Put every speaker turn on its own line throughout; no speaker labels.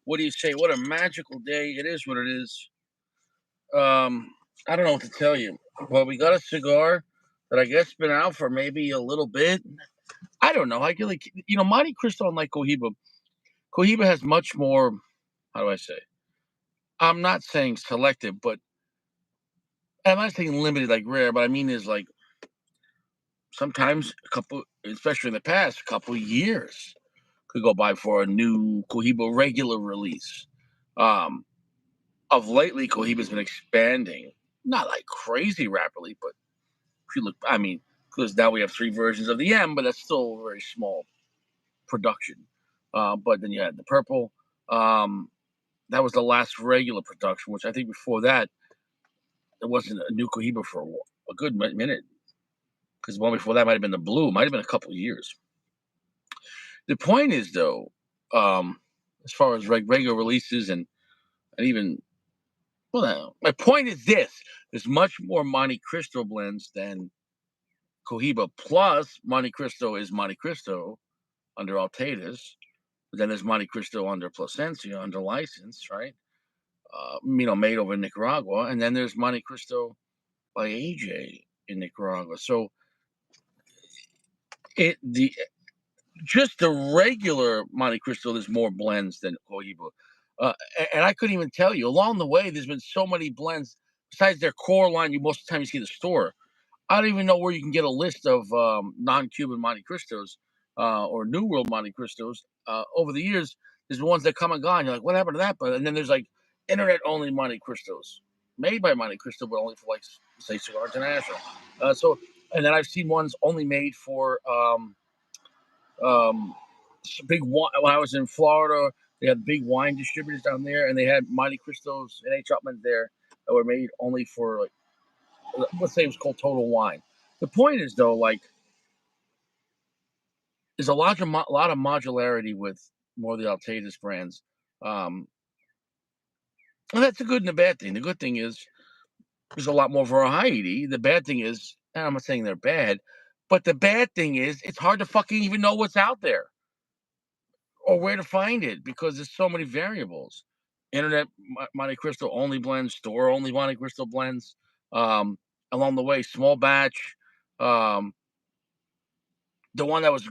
what do you say? What a magical day. It is what it is. Um, I don't know what to tell you. But we got a cigar that I guess been out for maybe a little bit. I don't know. I really, Monte Cristo, unlike Cohiba, Cohiba has much more. How do I say? I'm not saying selective, but I'm not saying limited, like rare. But I mean is like sometimes a couple, especially in the past, a couple of years could go by for a new Cohiba regular release. Um, of lately, Cohiba's been expanding, not like crazy rapidly, but if you look, I mean, because now we have three versions of the M, but that's still a very small production. But then you had the purple. Um, that was the last regular production, which I think before that there wasn't a new Cohiba for a good minute. Because the one before that might have been the blue, might have been a couple of years. The point is, though, as far as regular releases and even well, my point is this: there's much more Monte Cristo blends than Cohiba. Plus, Monte Cristo is Monte Cristo under Altadas. But then there's Monte Cristo under Plasencia under license, right? Made over in Nicaragua, and then there's Monte Cristo by AJ in Nicaragua. So the just the regular Monte Cristo, there's more blends than Cohiba. And I couldn't even tell you. Along the way, there's been so many blends. Besides their core line, you most of the time you see the store. I don't even know where you can get a list of non-Cuban Monte Cristos or New World Monte Cristos. Over the years, there's ones that come and gone. You're like, what happened to that? But and then there's like internet-only Monte Cristos, made by Monte Cristo, but only for like say Cigar International. And then I've seen ones only made for um, big wine. When I was in Florida, they had big wine distributors down there, and they had Monte Cristos and H. Upmann there that were made only for like, let's say it was called Total Wine. The point is though, like, there's a lot of modularity with more of the Altadas brands, um, and that's a good and a bad thing. The good thing is there's a lot more variety. The bad thing is, and I'm not saying they're bad, but the bad thing is it's hard to fucking even know what's out there or where to find it because there's so many variables. Internet Monte Cristo only blends, store only Monte Cristo blends. Um, Along the way, small batch. Um, the one that was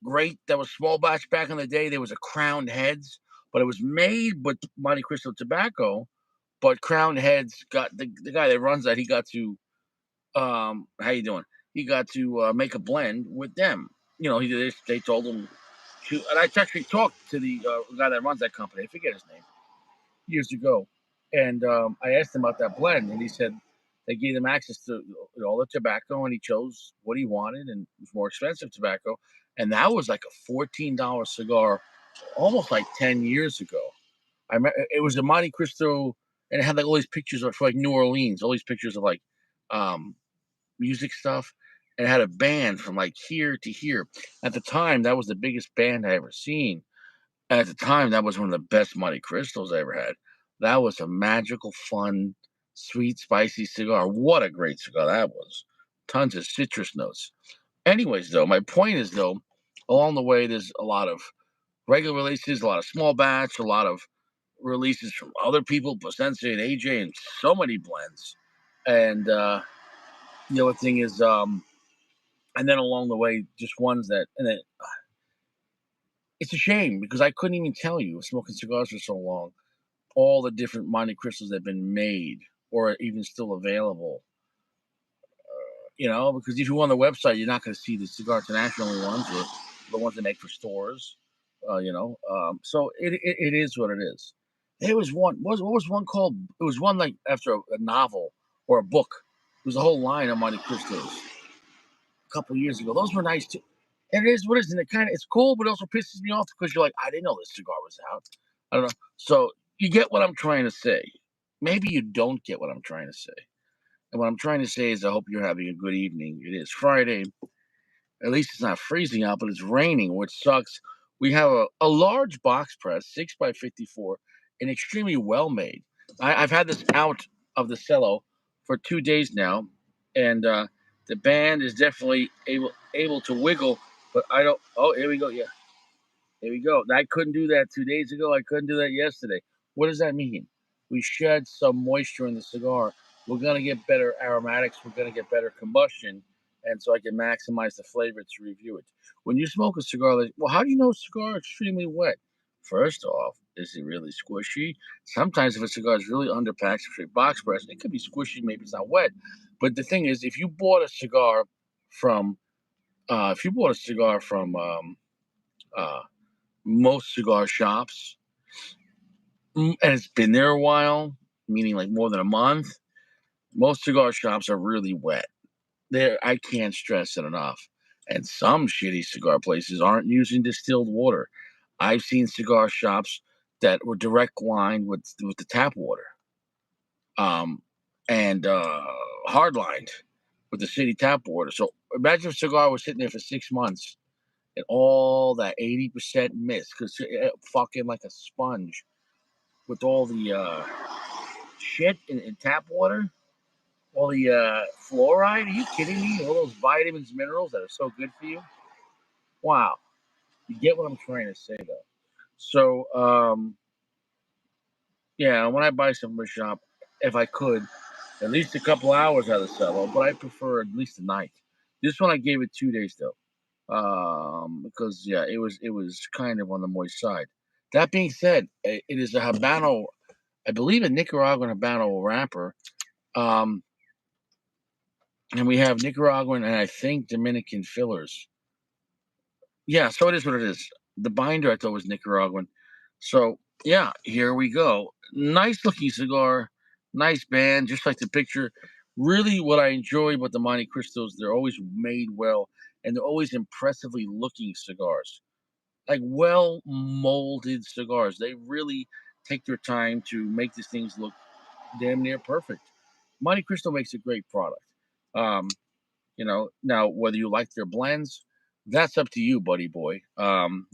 great, that was small batch back in the day, there was a Crowned Heads, but it was made with Monte Cristo tobacco. But Crowned Heads got the guy that runs that. He got to how you doing? He got to make a blend with them. They told him to, and I actually talked to the guy that runs that company. I forget his name years ago, and I asked him about that blend, and he said they gave him access to all the tobacco, and he chose what he wanted, and it was more expensive tobacco, and that was like a $14 cigar, almost like 10 years ago. It was a Monte Cristo, and it had like all these pictures of like New Orleans, all these pictures of like um, music stuff, and it had a band from like here to here. At the time, that was the biggest band I ever seen. At the time, that was one of the best Monte Cristos I ever had. That was a magical, fun, sweet, spicy cigar. What a great cigar that was. Tons of citrus notes. Anyways, though, my point is, though, along the way, there's a lot of regular releases, a lot of small batch, a lot of releases from other people, Placencia and AJ, and so many blends. And the other thing is, and then along the way, just ones that, and then it's a shame because I couldn't even tell you, smoking cigars for so long, all the different Monte Cristos that have been made or even still available. Because if you go on the website, you're not going to see the Cigar International ones or the ones they make for stores. So it is what it is. There was one. What was one called? It was one like after a novel or a book. It was a whole line of Monte Cristos a couple years ago. Those were nice too. And it is what it is, and it's cool, but it also pisses me off because you're like, I didn't know this cigar was out. I don't know. So you get what I'm trying to say. Maybe you don't get what I'm trying to say. And what I'm trying to say is I hope you're having a good evening. It is Friday. At least it's not freezing out, but it's raining, which sucks. We have a large box press, 6x54, and extremely well made. I've had this out of the cello for 2 days now, and the band is definitely able to wiggle, but I don't. Oh, here we go. Yeah, There we go. I couldn't do that 2 days ago. I couldn't do that yesterday. What does that mean? We shed some moisture in the cigar. We're gonna get better aromatics. We're gonna get better combustion, and so I can maximize the flavor to review it. When you smoke a cigar, like, well, how do you know a cigar is extremely wet? First off, is it really squishy? Sometimes if a cigar is really underpacked, especially box press, it could be squishy. Maybe it's not wet. But the thing is, if you bought a cigar from, uh, most cigar shops, and it's been there a while, meaning like more than a month, most cigar shops are really wet. There, I can't stress it enough. And some shitty cigar places aren't using distilled water. I've seen cigar shops that were direct line with the tap water, um, and hard lined with the city tap water. So imagine if a cigar was sitting there for 6 months and all that 80% mist, because fucking like a sponge with all the shit in tap water, all the fluoride. Are you kidding me? All those vitamins, minerals that are so good for you. Wow, you get what I'm trying to say, though. So, yeah, when I buy some from a shop, if I could, at least a couple hours out of the cello, but I prefer at least a night. This one I gave it 2 days though, because yeah, it was kind of on the moist side. That being said, it is a Habano, I believe, a Nicaraguan Habano wrapper. Um, and we have Nicaraguan and I think Dominican fillers. Yeah, so it is what it is. The binder I thought was Nicaraguan. So yeah, here we go. Nice looking cigar, nice band, just like the picture. Really, what I enjoy about the Monte Cristos, they're always made well, and they're always impressively looking cigars, like well molded cigars. They really take their time to make these things look damn near perfect. Monte Cristo makes a great product. Um, now whether you like their blends, that's up to you, buddy boy. And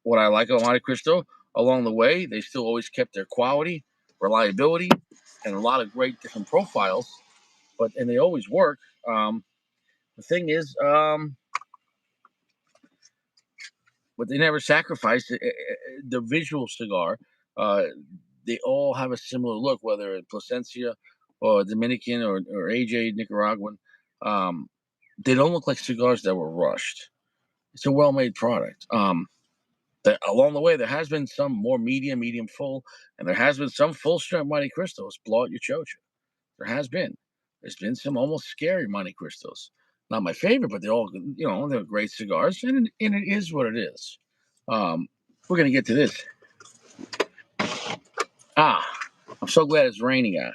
what I like about Monte Cristo, along the way, they still always kept their quality, reliability, and a lot of great different profiles. And they always work. The thing is, but they never sacrificed the visual cigar. Uh, they all have a similar look, whether it's Plasencia or Dominican or AJ Nicaraguan. Um, they don't look like cigars that were rushed. It's a well-made product. That along the way there has been some more medium full, and there has been some full strength Monte Cristos. Blow out your chocha. There has been. There's been some almost scary Monte Cristos. Not my favorite, but they're all, they're great cigars, and it is what it is. Um, we're gonna get to this. Ah, I'm so glad it's raining out.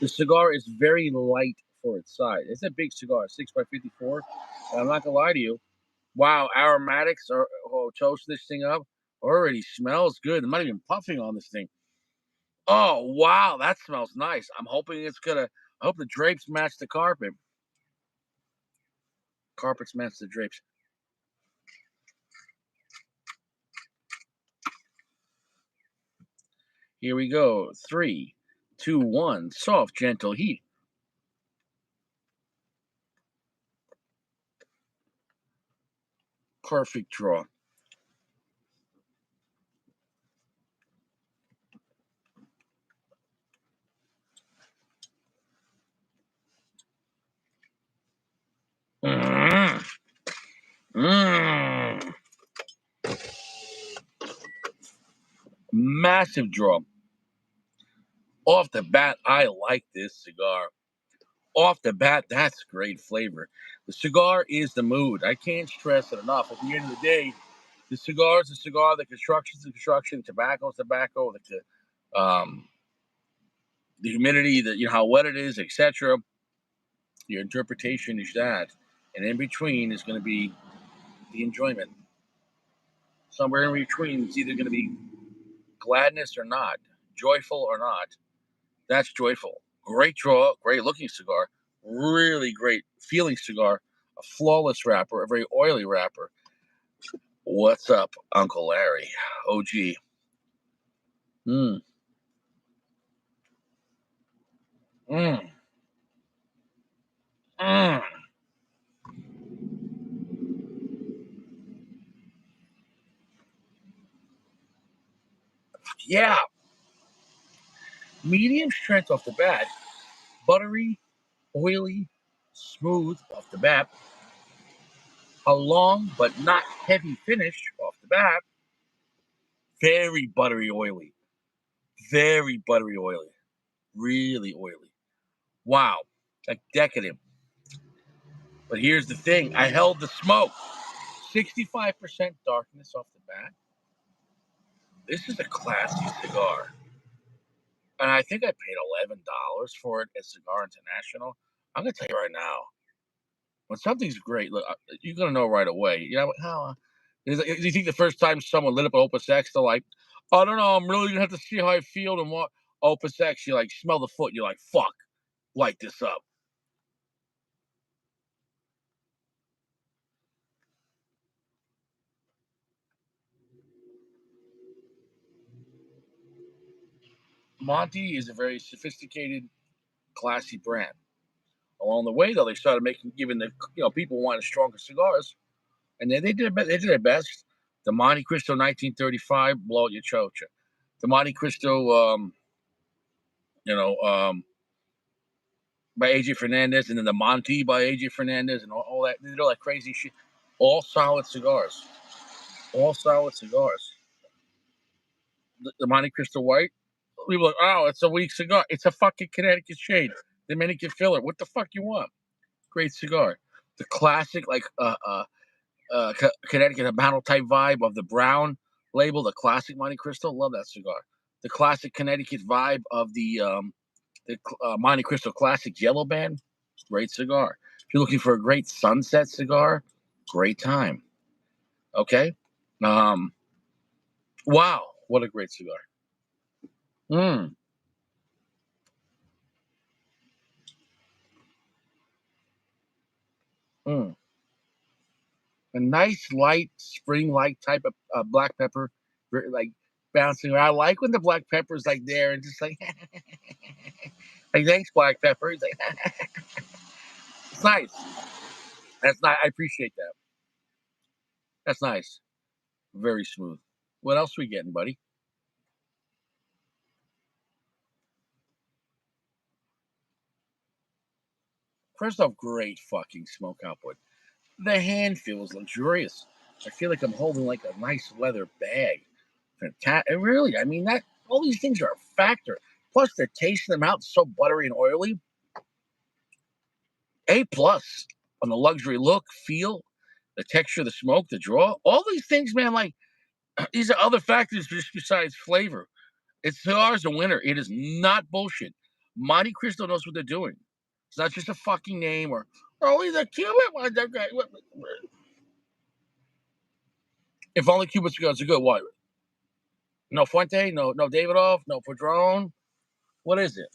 The cigar is very light for its size. It's a big cigar, 6 by 54. And I'm not gonna lie to you. Wow, aromatics are toast this thing up. Already smells good. I'm not even puffing on this thing. Oh wow, that smells nice. I'm hoping it's gonna. I hope the drapes match the carpet. Carpets match the drapes. Here we go. Three, two, one. Soft, gentle heat. Perfect draw. Mm. Mm. Massive draw. Off the bat, I like this cigar. Off the bat, that's great flavor. The cigar is the mood. I can't stress it enough. At the end of the day, the cigar is a cigar. The construction is the construction. Tobacco is tobacco. The humidity, how wet it is, etc. Your interpretation is that, and in between is going to be the enjoyment. Somewhere in between, it's either going to be gladness or not, joyful or not. That's joyful. Great draw, great looking cigar, really great feeling cigar, a flawless wrapper, a very oily wrapper. What's up, Uncle Larry? OG. Mm, mm, mm. Yeah, medium strength off the bat, buttery, oily, smooth off the bat, a long but not heavy finish off the bat, very buttery, oily, very buttery, oily, really oily. Wow, like decadent. But here's the thing: I held the smoke. 65% darkness off the bat. This is a classy cigar. And I think I paid $11 for it at Cigar International. I'm gonna tell you right now, when something's great, look, you're gonna know right away. You know how? Do you think the first time someone lit up an Opus X, they're like, "I don't know, I'm really gonna have to see how I feel and what Opus X." You like smell the foot, you're like, "Fuck, light this up." Monty is a very sophisticated, classy brand. Along the way, though, they started making giving the people wanted stronger cigars, and they did their best. The Monte Cristo 1935, blow out your chocha. The Monte Cristo, you know, by AJ Fernandez, and then the Monty by AJ Fernandez, and all that. They did all that crazy shit. All solid cigars. All solid cigars. The Monte Cristo White. We were like, oh, it's a weak cigar. It's a fucking Connecticut shade. Dominican filler. What the fuck you want? Great cigar. The classic, like Connecticut Habano type vibe of the brown label, the classic Monte Cristo. Love that cigar. The classic Connecticut vibe of the Monte Cristo Classic Yellow Band. Great cigar. If you're looking for a great sunset cigar, great time. Okay. Um. Wow, what a great cigar. Mm, mm. A nice light spring-like type of black pepper, like bouncing around. I like when the black pepper's like there and just like, like thanks, black pepper. It's like, it's nice. That's not. I appreciate that. That's nice. Very smooth. What else we getting, buddy? First off, great fucking smoke output. The hand feels luxurious. I feel like I'm holding like a nice leather bag. Fantastic. Really, I mean that all these things are a factor. Plus, the taste of the mouth is so buttery and oily. A plus on the luxury look, feel, the texture, the smoke, the draw. All these things, man. Like these are other factors just besides flavor. It's cigars a winner. It is not bullshit. Monte Cristo knows what they're doing. It's not just a fucking name or oh, he's a Cuban one. If only Cuban cigars are good, what? No Fuente, no Davidoff, no Padron. What is it?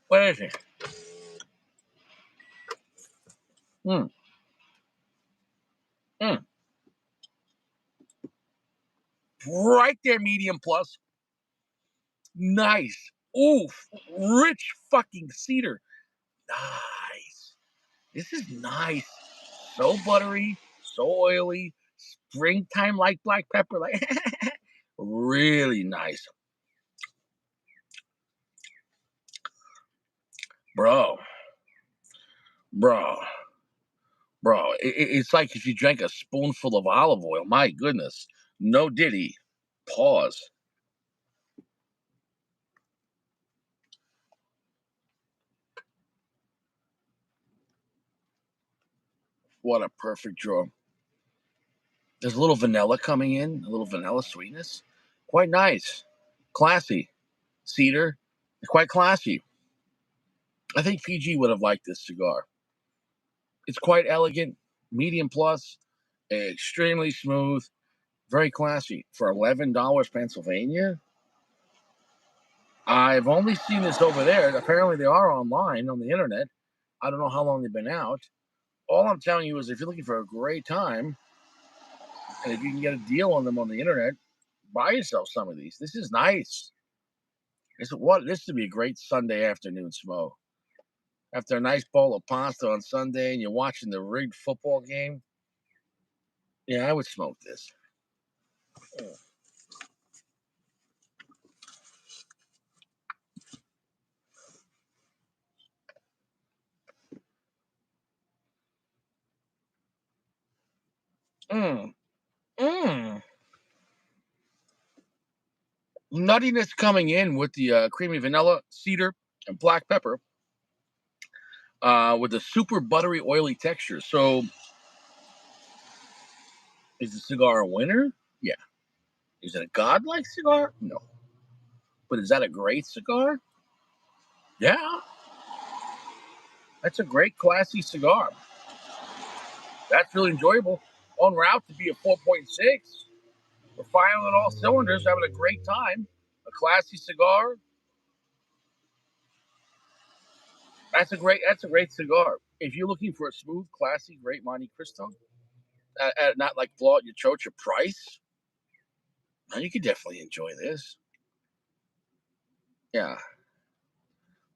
What is it? Mm, mm. Right there, medium plus. Nice. Oof. Rich fucking cedar. Nice. This is nice. So buttery, so oily. Springtime like black pepper. Like really nice. Bro, bro, bro. It's like if you drank a spoonful of olive oil. My goodness. No diddy. Pause. What a perfect draw. There's a little vanilla coming in, a little vanilla sweetness. Quite nice. Classy. Cedar. Quite classy. I think PG would have liked this cigar. It's quite elegant, medium plus, extremely smooth, very classy. For $11 Pennsylvania, I've only seen this over there. Apparently, they are online on the internet. I don't know how long they've been out. All I'm telling you is if you're looking for a great time and if you can get a deal on them on the internet, Buy yourself some of these. This is nice. This would be a great Sunday afternoon smoke. After a nice bowl of pasta on Sunday and you're watching the rigged football game, yeah, I would smoke this. Mm, mm. Nuttiness coming in with the creamy vanilla, cedar, and black pepper, with a super buttery, oily texture. So, is the cigar a winner? Yeah. Is it a godlike cigar? No. But is that a great cigar? Yeah. That's a great, classy cigar. That's really enjoyable. En route to be a 4.6. We're firing on all cylinders, having a great time. A classy cigar. That's a great cigar. If you're looking for a smooth, classy, great Monte Cristo, not like blow out your chocha price, you could definitely enjoy this. Yeah,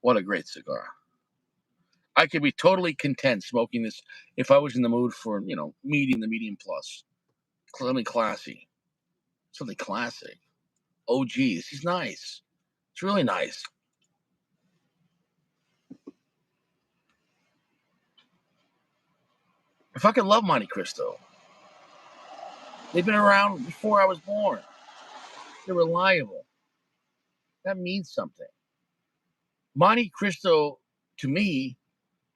what a great cigar. I could be totally content smoking this if I was in the mood for, medium to medium plus. Something classy. Something classic. Oh, geez, he's nice. It's really nice. I fucking love Monte Cristo. They've been around before I was born. They're reliable. That means something. Monte Cristo, to me,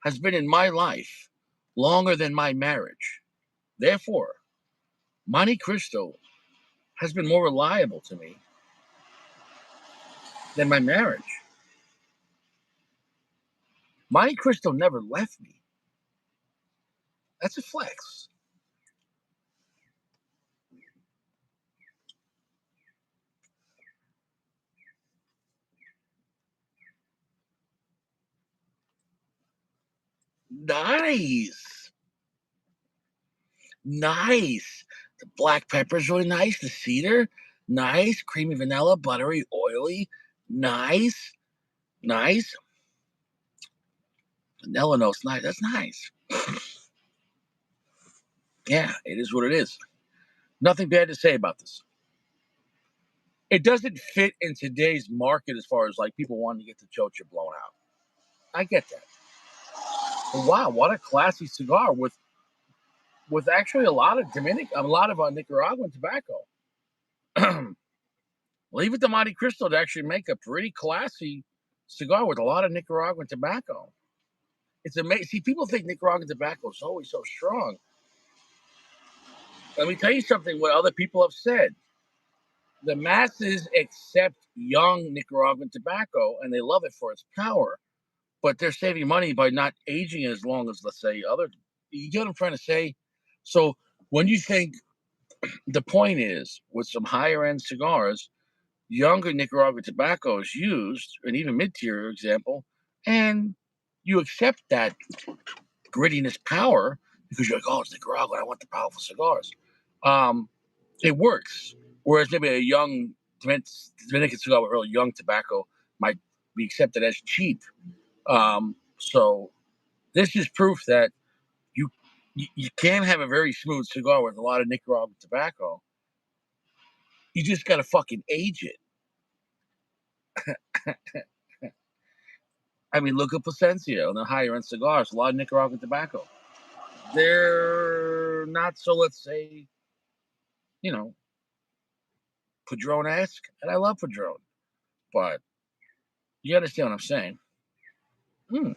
has been in my life longer than my marriage. Therefore, Monte Cristo has been more reliable to me than my marriage. Monte Cristo never left me. That's a flex. Nice. Nice. The black pepper is really nice. The cedar, nice. Creamy vanilla, buttery, oily, nice. Nice. Vanilla notes, nice. That's nice. Yeah, it is what it is. Nothing bad to say about this. It doesn't fit in today's market as far as like people wanting to get the chocha blown out. I get that. But wow, what a classy cigar with actually a lot of Nicaraguan tobacco. Leave it to Monte Cristo to actually make a pretty classy cigar with a lot of Nicaraguan tobacco. It's amazing. See, people think Nicaraguan tobacco is always so strong. Let me tell you something. What other people have said: the masses accept young Nicaraguan tobacco and they love it for its power, but they're saving money by not aging it as long as, let's say, other. You get what I'm trying to say? So when you think the point is with some higher end cigars, younger Nicaraguan tobacco is used, and even mid tier example, and you accept that grittiness power because you're like, oh, it's Nicaraguan. I want the powerful cigars. Um, it works. Whereas maybe a young Dominican cigar with really young tobacco might be accepted as cheap. So this is proof that you you can have a very smooth cigar with a lot of Nicaraguan tobacco. You just got to fucking age it. I mean, look at Plasencia and the higher end cigars, a lot of Nicaraguan tobacco. They're not so, let's say, you know, Padron esque, and I love Padron, but you understand what I'm saying. Hmm.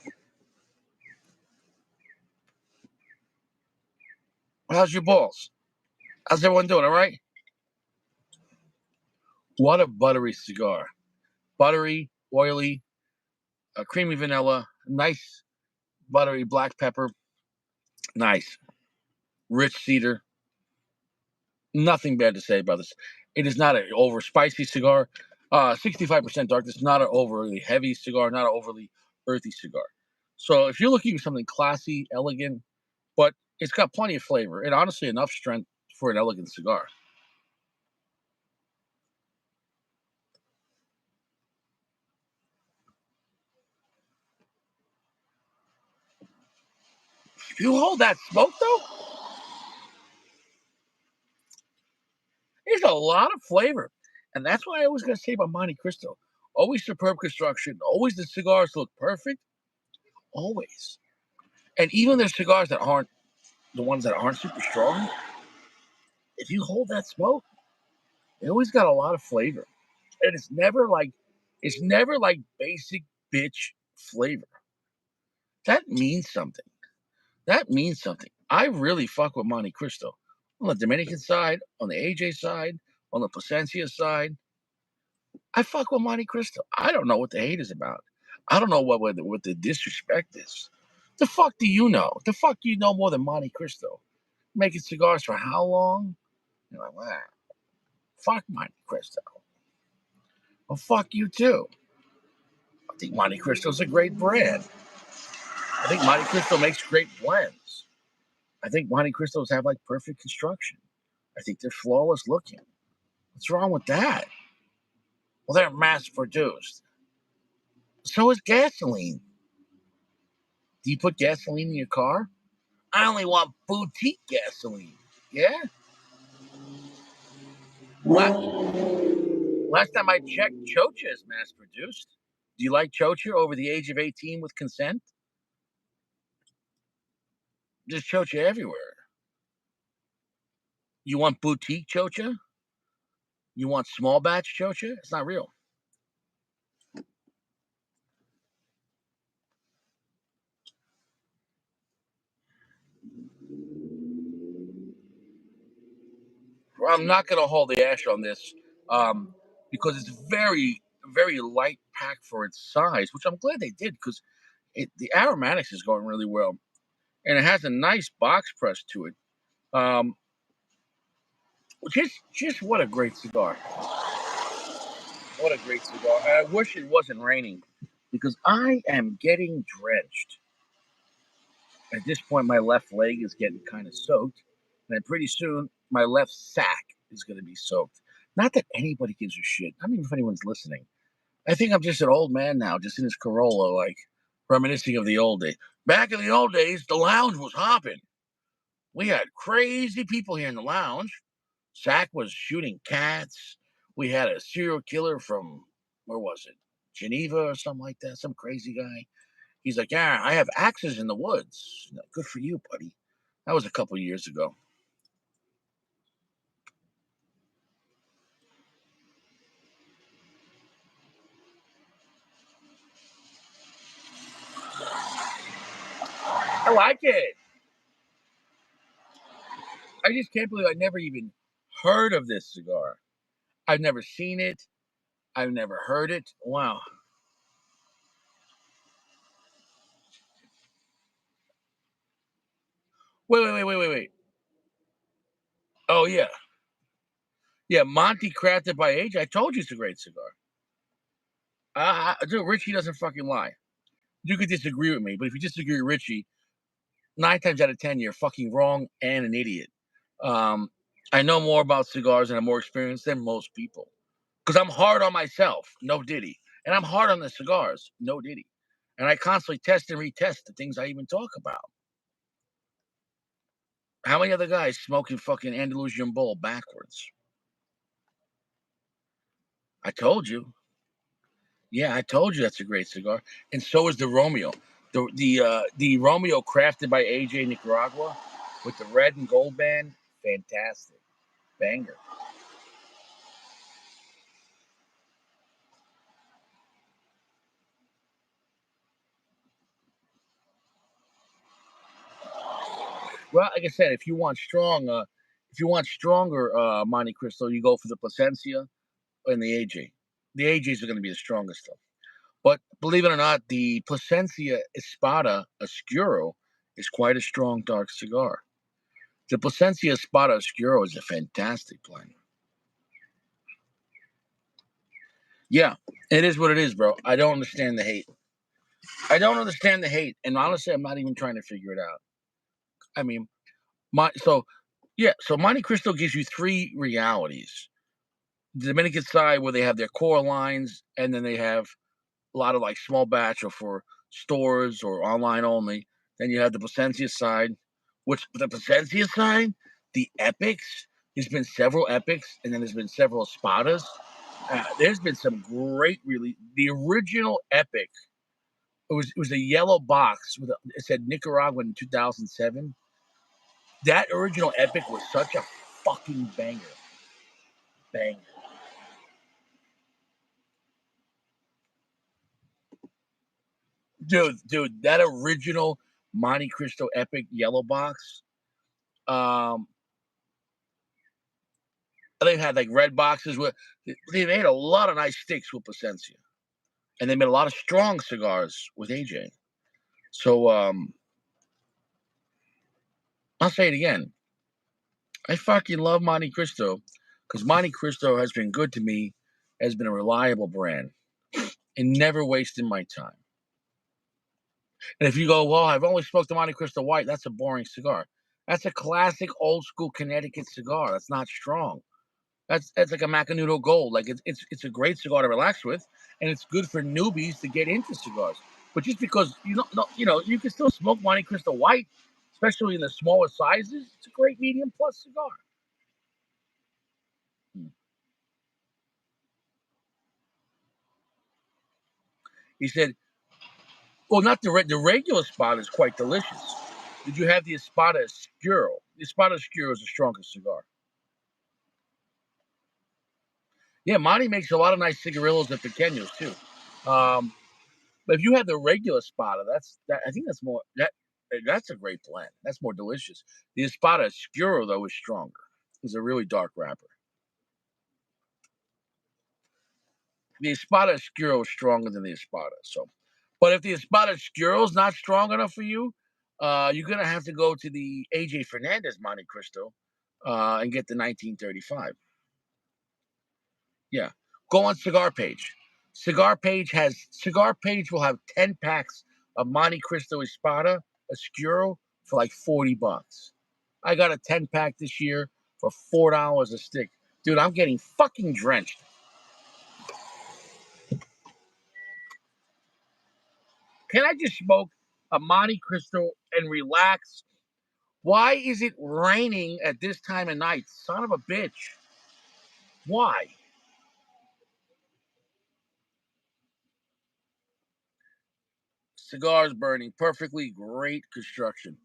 How's your balls? How's everyone doing? All right? What a buttery cigar. Buttery, oily, creamy vanilla, nice buttery black pepper, nice, rich cedar. Nothing bad to say about this. It is not an over spicy cigar. 65% dark. This is not an overly heavy cigar, not an overly earthy cigar. So if you're looking for something classy, elegant, but it's got plenty of flavor and honestly enough strength for an elegant cigar. If you hold that smoke, though, there's a lot of flavor. And that's why I always got to say about Monte Cristo. Always superb construction. Always the cigars look perfect. Always. And even their cigars that aren't the ones that aren't super strong, if you hold that smoke, they always got a lot of flavor. And it's never like basic bitch flavor. That means something. That means something. I really fuck with Monte Cristo. On the Dominican side, on the AJ side, on the Placencia side, I fuck with Monte Cristo. I don't know what the hate is about. I don't know what the disrespect is. The fuck do you know? The fuck do you know more than Monte Cristo? Making cigars for how long? You're like, wow, fuck Monte Cristo. Well, fuck you too. I think Monte Cristo's a great brand. I think Monte Cristo makes great blends. I think Monte Cristos have like perfect construction. I think they're flawless looking. What's wrong with that? Well, they're mass produced. So is gasoline. Do you put gasoline in your car? I only want boutique gasoline. Yeah? Last time I checked, Chocha is mass produced. Do you like Chocha over the age of 18 with consent? There's Chocha everywhere. You want boutique Chocha? You want small batch Chocha? It's not real. Well, I'm not going to hold the ash on this um, because it's very, very light pack for its size, which I'm glad they did because the aromatics is going really well. And it has a nice box press to it. Um, just what a great cigar. What a great cigar. I wish it wasn't raining because I am getting drenched. At this point, my left leg is getting kind of soaked. And then pretty soon, my left sack is going to be soaked. Not that anybody gives a shit. I don't even know if anyone's listening. I think I'm just an old man now, just in his Corolla, like reminiscing of the old days. Back in the old days, the lounge was hopping. We had crazy people here in the lounge. Zach was shooting cats. We had a serial killer from, where was it? Geneva or something like that, some crazy guy. He's like, yeah, I have axes in the woods. Good for you, buddy. That was a couple years ago. I like it. I just can't believe I never even heard of this cigar. I've never seen it. I've never heard it. Wow. Wait. Oh, yeah. Yeah, Monty crafted by age. I told you it's a great cigar. Dude, Richie doesn't fucking lie. You could disagree with me, but if you disagree with Richie, 9 times out of 10, you're fucking wrong and an idiot. Um, I know more about cigars and I'm more experienced than most people because I'm hard on myself, no diddy, and I'm hard on the cigars, no diddy, and I constantly test and retest the things I even talk about. How many other guys smoking fucking Andalusian Bull backwards? I told you. Yeah, I told you that's a great cigar, and so is the Romeo. The Romeo crafted by AJ Nicaragua with the red and gold band, fantastic, banger. Well, like I said, if you want stronger Monte Cristo, you go for the Placencia and the AJ. The AJs are going to be the strongest stuff. But believe it or not, the Placencia Espada Oscuro is quite a strong dark cigar. The Placencia Espada Oscuro is a fantastic blend. Yeah, it is what it is, bro. I don't understand the hate. I don't understand the hate, and honestly, I'm not even trying to figure it out. I mean, my so yeah, so Monte Cristo gives you three realities. The Dominican side where they have their core lines, and then they have a lot of like small batch or for stores or online only. Then you have the Placencia side, which the Placencia side, the epics. There's been several epics, and then there's been several Espadas. There's been some great, really. The original epic. It was a yellow box with it said Nicaragua in 2007. That original epic was such a fucking banger. Banger. Dude, that original Monte Cristo epic yellow box. They've had like red boxes with. They made a lot of nice sticks with Placencia, and they made a lot of strong cigars with AJ. So I'll say it again. I fucking love Monte Cristo because Monte Cristo has been good to me, has been a reliable brand, and never wasted my time. And if you go, well, I've only smoked the Monte Cristo White, that's a boring cigar. That's a classic old school Connecticut cigar. That's not strong. That's like a Macanudo Gold. Like it's a great cigar to relax with, and it's good for newbies to get into cigars. But just because you can still smoke Monte Cristo White, especially in the smaller sizes. It's a great medium plus cigar. He said, "Well, not the regular Espada is quite delicious. Did you have the Espada Oscuro? The Espada Oscuro is the strongest cigar. Yeah, Monty makes a lot of nice cigarillos and pequeños too. But if you have the regular Espada, I think that's a great blend. That's more delicious. The Espada Oscuro though is stronger. It's a really dark wrapper. The Espada Oscuro is stronger than the Espada. So, but if the Espada Oscuro is not strong enough for you, you're gonna have to go to the AJ Fernandez Monte Cristo and get the 1935. Yeah. Go on Cigar Page. Cigar Page will have 10 packs of Monte Cristo Espada Oscuro for like $40. I got a 10 pack this year for $4 a stick. Dude, I'm getting fucking drenched. Can I just smoke a Monte Cristo and relax? Why is it raining at this time of night? Son of a bitch. Why? Cigars burning. Perfectly great construction.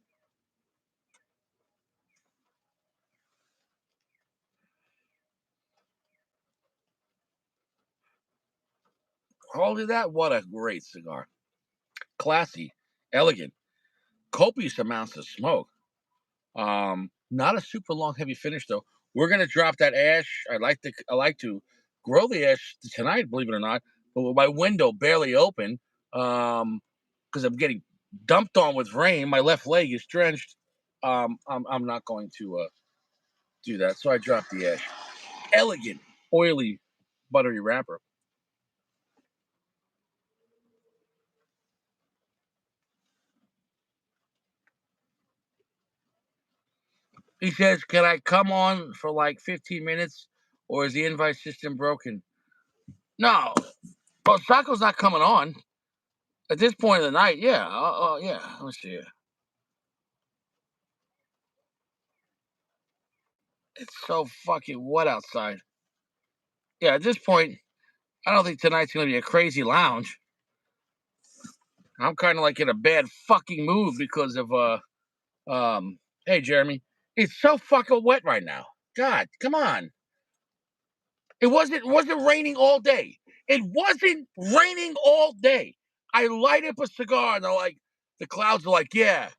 Holy that, what a great cigar. Classy, elegant, copious amounts of smoke. Not a super long heavy finish though. We're gonna drop that ash. I like to grow the ash tonight, believe it or not, but with my window barely open, because I'm getting dumped on with rain. My left leg is drenched. I'm not going to do that. So I dropped the ash. Elegant, oily, buttery wrapper. He says, "Can I come on for like 15 minutes, or is the invite system broken?" No, well, Sacco's not coming on at this point of the night. Yeah, yeah. Let's see. It's so fucking wet outside. Yeah, at this point, I don't think tonight's gonna be a crazy lounge. I'm kind of like in a bad fucking mood because of Hey, Jeremy, it's so fucking wet right now. God, come on. It wasn't raining all day. It wasn't raining all day. I light up a cigar and the clouds are like, yeah.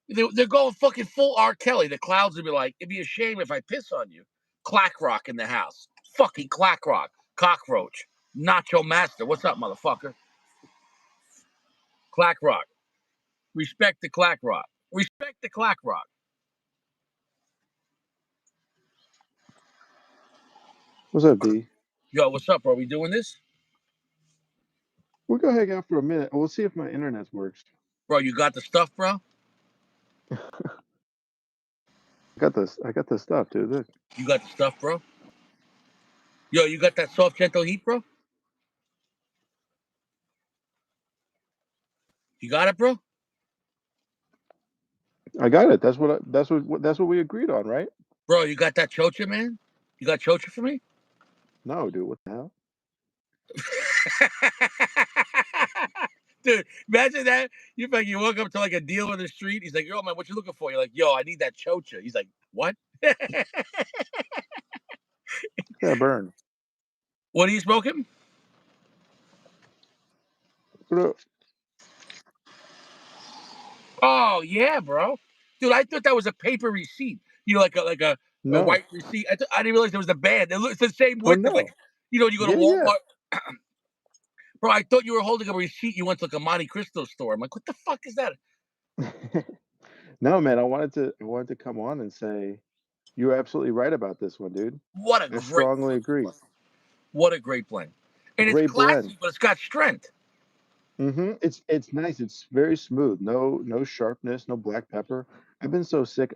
They're going fucking full R. Kelly. The clouds would be like, it'd be a shame if I piss on you. Clack rock in the house. Fucking clack rock. Cockroach. Nacho Master. What's up, motherfucker? Clack rock. Respect the clack rock. Respect the clack rock.
What's up, D?
Yo, what's up? Are we doing this?
We'll go hang out for a minute. We'll see if my internet works.
Bro, you got the stuff, bro?
I got this. I got this stuff, dude. Look.
You got the stuff, bro? Yo, you got that soft, gentle heat, bro? You got it, bro?
I got it. That's what we agreed on, right?
Bro, you got that chocha, man? You got chocha for me?
No, dude. What the hell?
Dude, imagine that. You walk up to like a dealer in the street. He's like, "Yo, man, what you looking for?" You're like, "Yo, I need that chocha." He's like, "What?"
Yeah, burn.
What are you smoking?
What
Oh yeah, bro. Dude, I thought that was a paper receipt. Like a
No.
white receipt. I didn't realize it was a band. It's the same
Oh
wicker. Like,
no.
when you go to
Yeah, yeah.
Walmart, bro. I thought you were holding a receipt. You went to like a Monte Cristo store. I'm like, what the fuck is that?
No, man. I wanted to come on and say you're absolutely right about this one, dude.
What a
I
great
strongly
fucking
agree.
blend. What a great blend. And it's
Great blend.
classy, but it's got strength.
It's nice. It's very smooth. No sharpness. No black pepper. I've been so sick.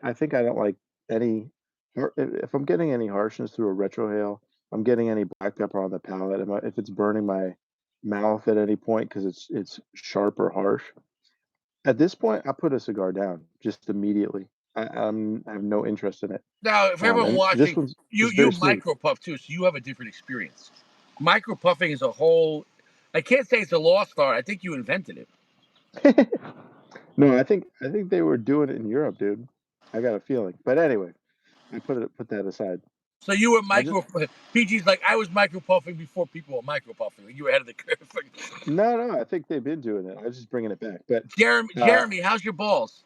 I think I don't like any. If I'm getting any harshness through a retrohale, I'm getting any black pepper on the palate. If it's burning my mouth at any point because it's sharp or harsh. At this point, I put a cigar down just immediately. I have no interest in it.
Now, if everyone
And this
watching,
one's
you
is
you
very smooth.
micro puff too, so you have a different experience. Micro puffing is a whole. I can't say it's a lost art. I think you invented it.
No, I think they were doing it in Europe, dude. I got a feeling. But anyway, I put that aside.
So you were
I just
micro. PG's like I was micro puffing before people were micro puffing. Like, you were ahead of the curve.
no, I think they've been doing it. I was just bringing it back. But uh,
Jeremy, how's your balls?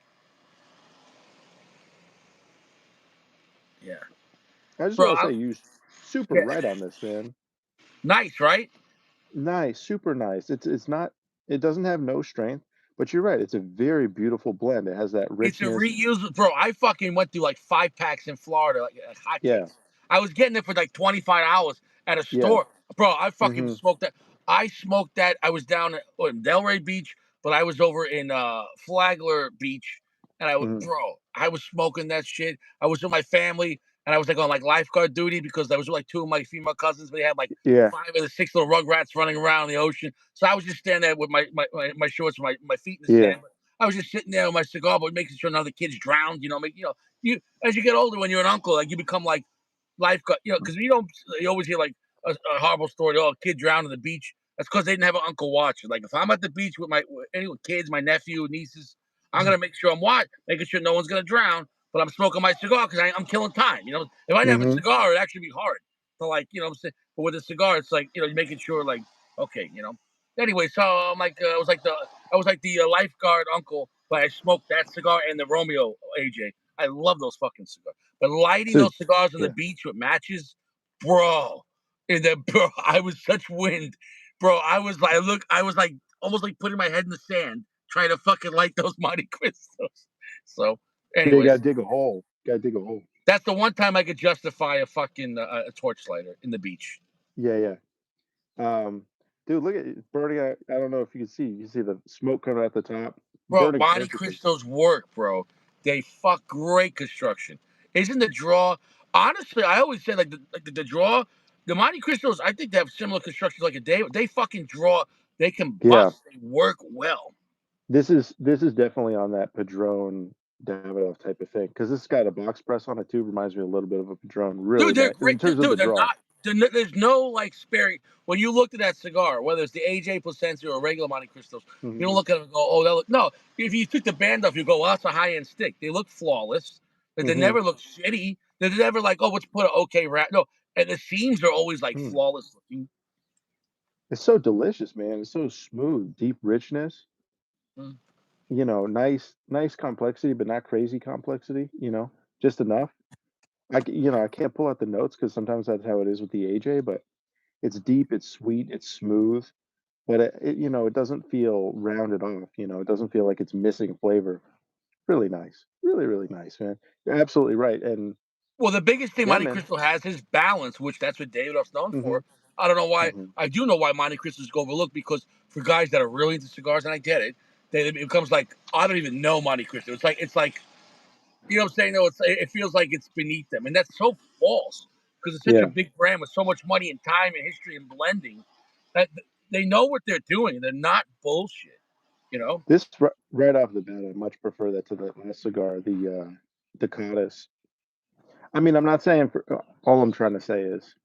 Yeah,
I just
bro.
want to say you super
Yeah,
right on this, man.
nice, right?
Nice, super nice. It's not it doesn't have no strength, but you're right. It's a very beautiful blend. It has that
It's a
richness.
reusable, bro. I fucking went through like 5 packs in Florida, like
Yeah,
hotcakes. I was getting it for like $25 at a
yeah.
store, bro. I fucking
hmm
smoked that. I smoked that. I was down in Delray Beach, but I was over in Flagler Beach, and
hmm
bro, I was smoking that shit. I was with my family, and I was like on like lifeguard duty because I was with like two of my female cousins. But they had like
Yeah,
5 of the 6 little rugrats running around in the ocean. So I was just standing there with my shorts, my feet in the
yeah.
sand. I was just sitting there with my cigar, but making sure none of the kids drowned. You as you get older, when you're an uncle, like you become like lifeguard. Because you always hear like a horrible story. Oh, a kid drowned on the beach. That's because they didn't have an uncle watching. Like if I'm at the beach with any kids, my nephew, nieces, I'm gonna make sure I'm making sure no one's gonna drown. But I'm smoking my cigar because I'm killing time. If I didn't have a
hmm
cigar, it'd actually be hard. So like, what I'm saying. But with a cigar, it's like you're making sure like okay. Anyway, so I was like the lifeguard uncle, but I smoked that cigar and the Romeo AJ. I love those fucking cigars. But lighting
So
those cigars on the
yeah.
beach with matches, bro, bro, I was such wind, bro. I was like almost like putting my head in the sand trying to fucking light those Monte Cristos. So,
Yeah, you
anyways,
gotta dig a hole. Gotta dig a hole.
that's the one time I could justify a fucking a torch lighter in the beach.
Yeah, yeah. Um, dude, look at it burning out. I don't know if you can see. You can see the smoke coming out the top,
Bro,
burning
Monte
perfectly.
Cristo's work, bro. They fuck great construction. Isn't the draw? Honestly, I always say like the draw. The Monte Cristos, I think they have similar construction like a day. They fucking draw. They can
Yeah,
bust. They work well,
this is definitely on that Padron Davidoff type of thing because this got a box press on it too. Reminds me a little bit of a Padron.
dude.
Really
They're
nice
great,
in terms of the
dude. They're
draw.
not. There's no like sparing. When you looked at that cigar, whether it's the AJ Placencia or regular Monte Cristos, you don't
hmm
look at it and go, "Oh, that look." No, if you took the band off, you go, "Well, that's a high end stick." They look flawless. But they
hmm
never look shitty. They're never like, "Oh, let's put an okay wrap." No, and the seams are always like
Mm.
flawless looking.
It's so delicious, man. It's so smooth, deep richness.
Mm.
Nice complexity, but not crazy complexity. Just enough. I can't pull out the notes because sometimes that's how it is with the AJ, but it's deep, it's sweet, it's smooth, but it doesn't feel rounded off. It doesn't feel like it's missing flavor. Really nice, really, really nice, man. You're absolutely right, and
Well, the biggest thing
yeah,
Monte
man.
Cristo has is balance, which that's what Davidoff's known
hmm
for. I don't know why.
hmm
I do know why Monte Cristo's go overlooked because for guys that are really into cigars, and I get it, it becomes like I don't even know Monte Cristo. It's like you know what I'm saying? No, it feels like it's beneath them, and that's so false because it's such a
Yeah,
big brand with so much money and time and history and blending that they know what they're doing. They're not bullshit. You know?
Right off the bat, I much prefer that to the last cigar, the Cottis. I mean, I'm not saying for all I'm trying to say is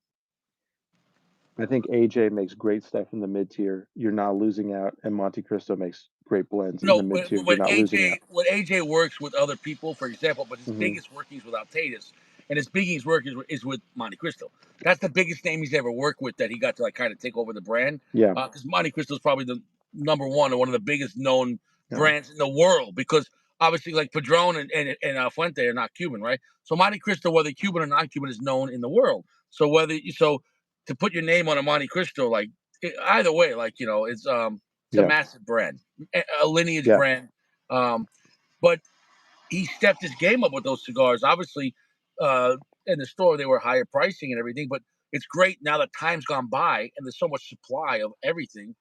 I think AJ makes great stuff in the mid tier. You're not losing out, and Monte Cristo makes great blends in
No,
the mid
when,
tier. You're
when
not losing out.
AJ works with other people, for example, but his
Hmm.
biggest workings with Altatus, and his biggest work is with Monte Cristo. That's the biggest name he's ever worked with that he got to like kind of take over the brand.
Yeah,
Because Monte Cristo is probably the number one or one of the biggest known
yeah,
brands in the world. Because obviously, like Padron and Fuente are not Cuban, right? So Monte Cristo, whether Cuban or not Cuban, is known in the world. So to put your name on a Monte Cristo, like either way, like it's a
yeah,
massive brand, a lineage
yeah.
brand. Um, but he stepped his game up with those cigars. Obviously, uh, in the store they were higher pricing and everything, but it's great now that time's gone by and there's so much supply of everything.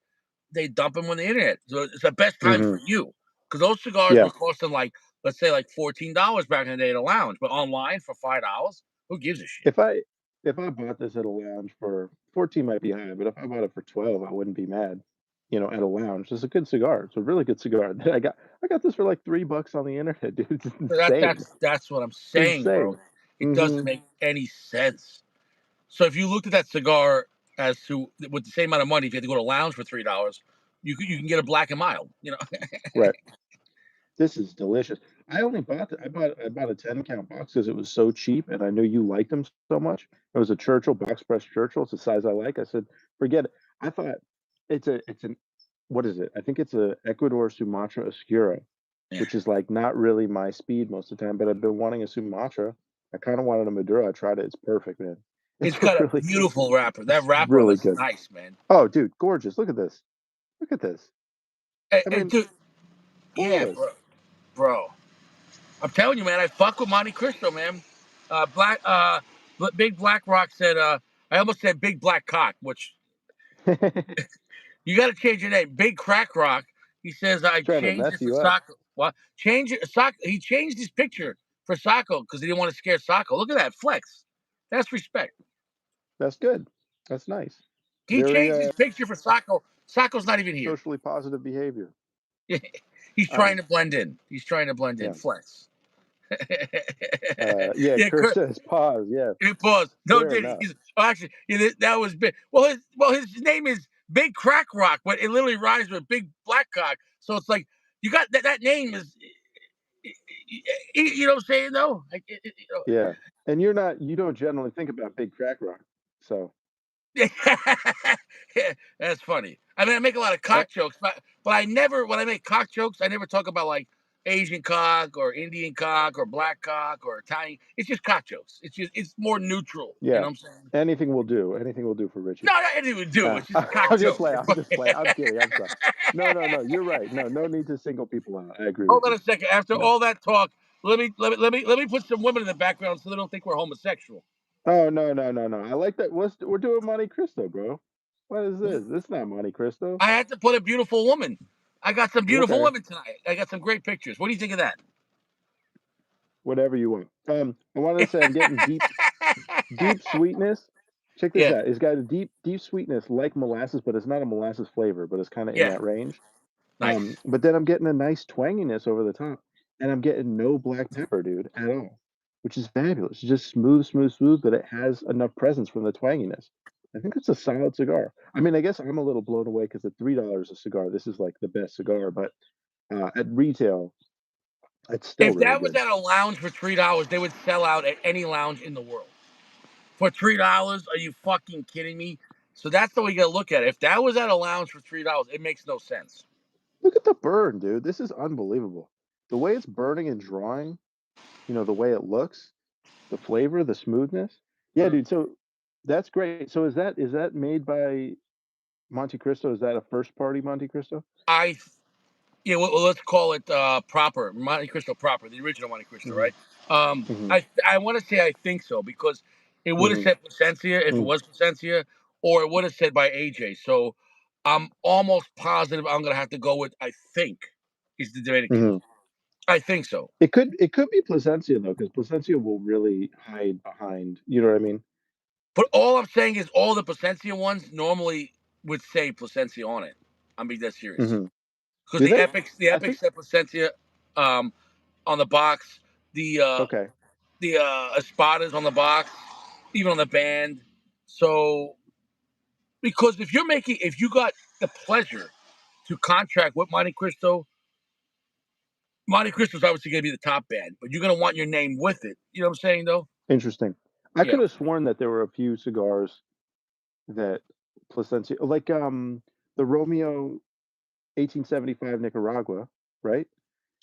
They dump them on the internet, so it's the best time
Hmm.
for you because those cigars
Yeah.
were costing like let's say like $14 back in the day at a lounge, but online for $5, who gives a shit?
If I if I bought this at a lounge for 14 might be high, but if I bought it for 12, I wouldn't be mad. At a lounge. It's a good cigar. It's a really good cigar. I got this for like $3 on the internet, dude. It's
So that
insane.
that's what I'm
It's
saying, bro.
insane.
It doesn't
Hmm.
make any sense. So if you looked at that cigar as to with the same amount of money, if you had to go to lounge for $3, you can get a black and mild.
Right. This is delicious. I bought a 10 count box because it was so cheap and I knew you liked them so much. It was a Churchill box press Churchill. It's the size I like. I said, forget it. I thought it's an what is it? I think it's a Ecuador Sumatra Oscuro,
Yeah.
which is like not really my speed most of the time, but I've been wanting a Sumatra. I kind of wanted a Maduro. I tried it. It's perfect, man.
It's
It's
got a
really
beautiful wrapper. That
it's
wrapper
really
looks
good.
nice, man.
Oh, dude, gorgeous. Look at this. Look at this. I mean,
Dude, yeah,
flawless.
bro. I'm telling you, man. I fuck with Monte Cristo, man. Big Black Rock said. I almost said Big Black Cock, which you got to change your name. Big Crack Rock. He says I
Trying to
changed
mess
it for
you up.
Socko. What? Change it, Socko. He changed his picture for Socko because he didn't want to scare Socko. Look at that flex. That's respect.
That's good. That's nice.
He
Very,
changed his picture for Socko. Socko's not even here.
socially positive behavior.
He's trying
Um,
to blend in. He's trying to blend in.
yeah.
Flex.
Yeah,
Yeah,
Kurt says pause. Yeah,
it pause. No,
fair
did
enough.
he's actually that was big. His name is Big Crack Rock, but it literally rhymes with Big Black Cock. So it's like you got that name is you know what I'm saying though? Like,
Yeah. And you don't generally think about Big Crack Rock. So,
yeah, that's funny. I mean, I make a lot of
uh,
cock jokes, but I never when I make cock jokes, I never talk about like Asian cock or Indian cock or black cock or Italian. It's just cock jokes. It's more neutral. You know
yeah.
what I'm saying?
Anything will do. Anything will do for Richie.
No, not anything we do. It's just a cock
I'm just
joke.
playing. I'm just playing. I'm kidding. I'm sorry. No, no, no. You're right. No, no need to single people out. I agree
Hold
with
on
you.
a second. After
No.
all that talk, let me put some women in the background so they don't think we're homosexual.
Oh, no, no, no, no. I like that. We're doing Monte Cristo, bro. What is this? This is not Monte Cristo.
I had to put a beautiful woman. I got some beautiful
Okay.
women tonight. I got some great pictures. What do you think of that?
Whatever you want. I wanted to say I'm getting deep sweetness. Check this
Yeah,
out. It's got a deep sweetness like molasses, but it's not a molasses flavor, but it's kind of in
yeah,
that range.
nice.
But then I'm getting a nice twanginess over the top, and I'm getting no black pepper, dude, at all, which is fabulous. It's just smooth, smooth, smooth, but it has enough presence from the twanginess. I think it's a solid cigar. I mean, I guess I'm a little blown away because at $3 a cigar, this is like the best cigar. But at retail, it's still
If
really
that was
good.
at a lounge for $3, they would sell out at any lounge in the world. For $3, are you fucking kidding me? So that's the way you gotta look at it. If that was at a lounge for $3, it makes no sense.
Look at the burn, dude. This is unbelievable. The way it's burning and drawing, the way it looks, the flavor, the smoothness. Yeah,
Mhm.
dude. So that's great. So is that made by Monte Cristo? Is that a first party Monte Cristo?
I Yeah, well, let's call it proper Monte Cristo proper, the original Monte Cristo,
Hmm.
right?
Hmm.
I want to say I think so because it would have
Hmm.
said Placencia if it
Hmm.
was Placencia, or it would have said by AJ. So I'm almost positive I'm gonna have to go with I think is the Dominican.
Hmm.
I think so.
It could be Placencia though, because Placencia will really hide behind. You know what I mean?
But all I'm saying is all the Placencia ones normally would say Placencia on it. I'm being that serious.
Hmm.
because
Do they?
the
I
Epic
think
said Placencia um, on the box. The
okay,
Espadas on the box, even on the band. So because if you got the pleasure to contract with Monte Cristo's obviously going to be the top band, but you're going to want your name with it. You know what I'm saying, though?
interesting. I
Yeah,
could have sworn that there were a few cigars that Placencia, like the Romeo 1875 Nicaragua, right?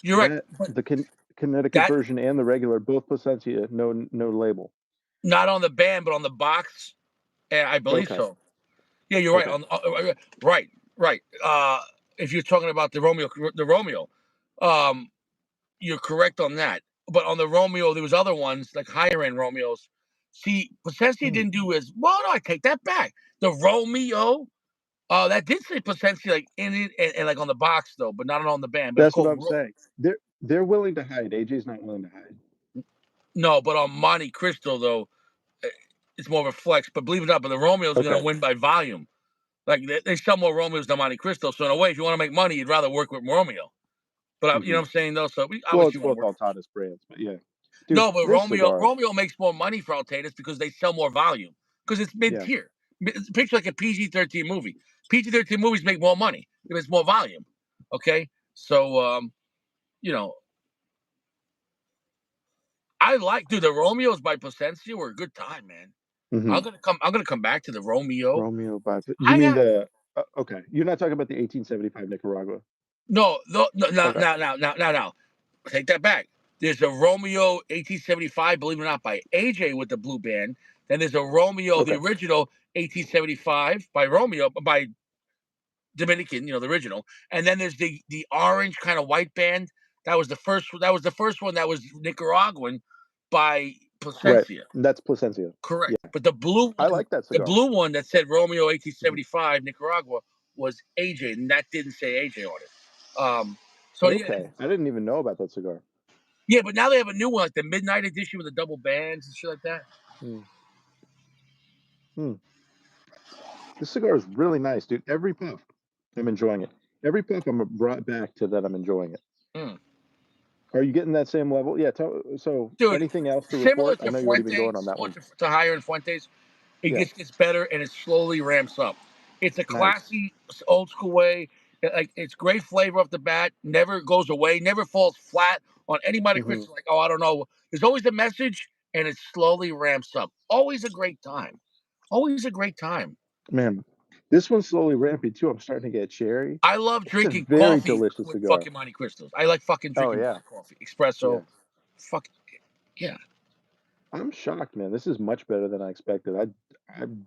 you're right.
That
But
the Connecticut
that
version and the regular, both Placencia, no label.
not on the band, but on the box. I believe
Okay,
so. Yeah, you're right.
okay.
Right, right. If you're talking about the Romeo, um, you're correct on that. But on the Romeo, there was other ones like higher end Romeos. See, Placencia
Hmm.
didn't do as well. No, I take that back. The Romeo, that did say Placencia like in it and like on the box though, but not on the band. But it's
That's what
called
I'm saying. They're willing to hide. AJ's not willing to hide.
no. But on Monte Cristo though, eh, it's more of a flex. But believe it or not, but the Romeos are going
Okay.
to win by volume. Like they sell more Romeos than Monte Cristo. So in a way, if you want to make money, you'd rather work with Romeo. But you know
Hmm.
what I'm saying though. So we
Well,
obviously
it's
want to
both
work.
Altadas brands, but yeah, dude,
No, but
this cigar,
Romeo makes more money for Altatus because they sell more volume because it's mid
yeah.
tier. Picture like a PG-13 movie. PG-13 movies make more money if it's more volume. Okay, so you know, I like dude the Romeos by Placencia were a good time, man.
Hmm.
I'm gonna come back to the Romeo.
Romeo by, you
I
mean
got
the, okay, you're not talking about the 1875 Nicaragua.
no,
Okay.
now. Take that back. There's a Romeo 1875, believe it or not, by AJ with the blue band. Then there's a Romeo, the
Okay.
original 1875 by Romeo, by Dominican, the original. And then there's the orange kind of white band. That was the first one that was Nicaraguan by
Right.
Placencia.
That's Placencia.
Correct.
Yeah.
But
I like that
the
cigar.
blue one that said Romeo
Mhm.
1875 Nicaragua was AJ, and that didn't say AJ on it. So yeah,
Okay. I didn't even know about that cigar.
yeah, but now they have a new one, like the midnight edition with the double bands and shit like that.
Hmm. Hmm. This cigar is really nice, dude. Every puff, I'm enjoying it. Every puff, I'm brought back to that I'm enjoying it.
Mm.
Are you getting that same level? Yeah. So,
Dude,
anything else to
similar
report? I
to
know you already been
Fuente,
going on that
similar
one.
to higher end Fuentes, it
Yeah.
gets better and it slowly ramps up. It's a
Nice.
classy, old school way. Like it's great flavor off the bat, never goes away, never falls flat on any Monte
Hmm.
Cristo. Like, oh, I don't know. There's always a message, and it slowly ramps up. Always a great time. Always a great time.
Man, this one's slowly ramping too. I'm starting to get cherry.
I love
It's a
drinking
very
coffee
delicious
with
cigar.
fucking Monte Cristos. I like fucking
Oh
drinking
yeah.
black coffee, espresso.
Yeah.
Fuck yeah,
I'm shocked, man. This is much better than I expected. I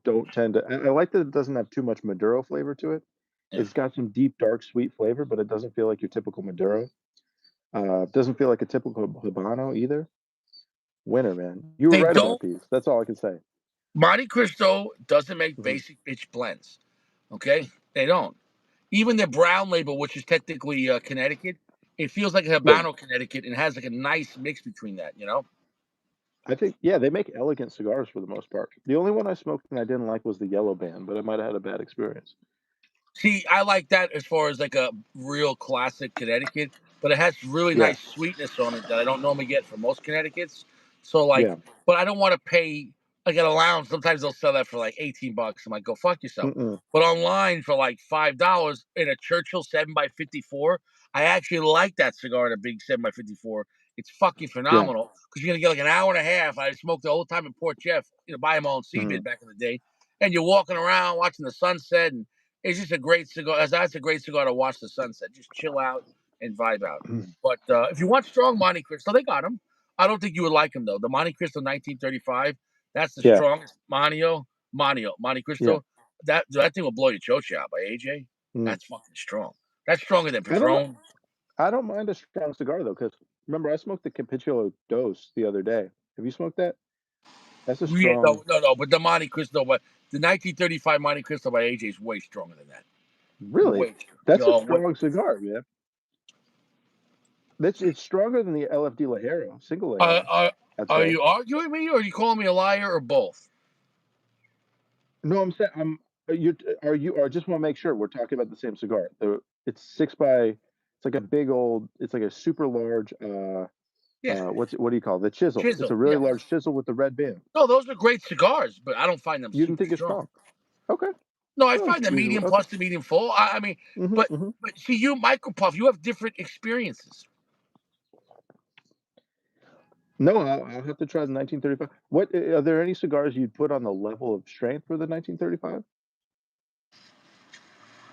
don't tend to. I like that it doesn't have too much Maduro flavor to it.
yeah.
It's got some deep, dark, sweet flavor, but it doesn't feel like your typical Maduro. Doesn't feel like a typical Habano either. Winner, man. You were
They
right about
don't.
these. That's all I can say.
Monte Cristo doesn't make
Hmm.
basic bitch blends. Okay, they don't. Even the brown label, which is technically Connecticut, it feels like a
Yeah,
Habano Connecticut and has like a nice mix between that.
I think yeah they make elegant cigars for the most part. The only one I smoked and I didn't like was the yellow band, but I might have had a bad experience.
See, I like that as far as like a real classic Connecticut, but it has really
Yeah,
nice sweetness on it that I don't normally get from most Connecticut's. So like,
yeah.
but I don't want to pay like at a lounge. Sometimes they'll sell that for like $18. I'm like, go fuck yourself.
Mm-mm.
But online for like $5 in a Churchill 7x54, I actually like that cigar in a big 7x54. It's fucking
Yeah.
phenomenal because you're gonna get like an hour and a half. I smoked the whole time in Port Jeff, buying my own
Hmm.
CBIT back in the day, and you're walking around watching the sunset and it's just a great cigar. That's a great cigar to watch the sunset. Just chill out and vibe out. But if you want strong Monte Cristo, they got them. I don't think you would like them though. The Monte Cristo 1935, that's the
Yeah,
strongest Monte
yeah.
Cristo. That thing will blow your chocha out by AJ.
Mm.
That's fucking strong. That's stronger than
I don't.
Patron.
I don't mind a strong cigar though, because remember I smoked the Capitulo Dos the other day. Have you smoked that? That's a
Yeah,
strong.
no. But the Monte Cristo, but the 1935 Monte Cristo by AJ is way stronger than that.
Really,
Way stronger.
that's a
Yo, what?
strong cigar, man. It's stronger than the LFD Lajero, single
Uh,
Lajero,
are
I'd
are
say.
you arguing me, or are you calling me a liar, or both?
No, I'm. You are you? I just want to make sure we're talking about the same cigar. It's 6 by. It's like a big old. It's like a super large.
Yeah,
What do you call it? The chisel. It's a
chisel.
really
Yeah.
large chisel with the red band.
No, those are great cigars, but I don't find them
You didn't
super
think it's
strong.
strong? Okay.
No, I
Oh, it's
find them
reasonable.
medium
Okay.
plus to medium full. I mean,
Mhm.
but
Mhm.
but see, you micro puff, you have different experiences.
No, I'll have to try the 1935. What are there any cigars you'd put on the level of strength for the 1935?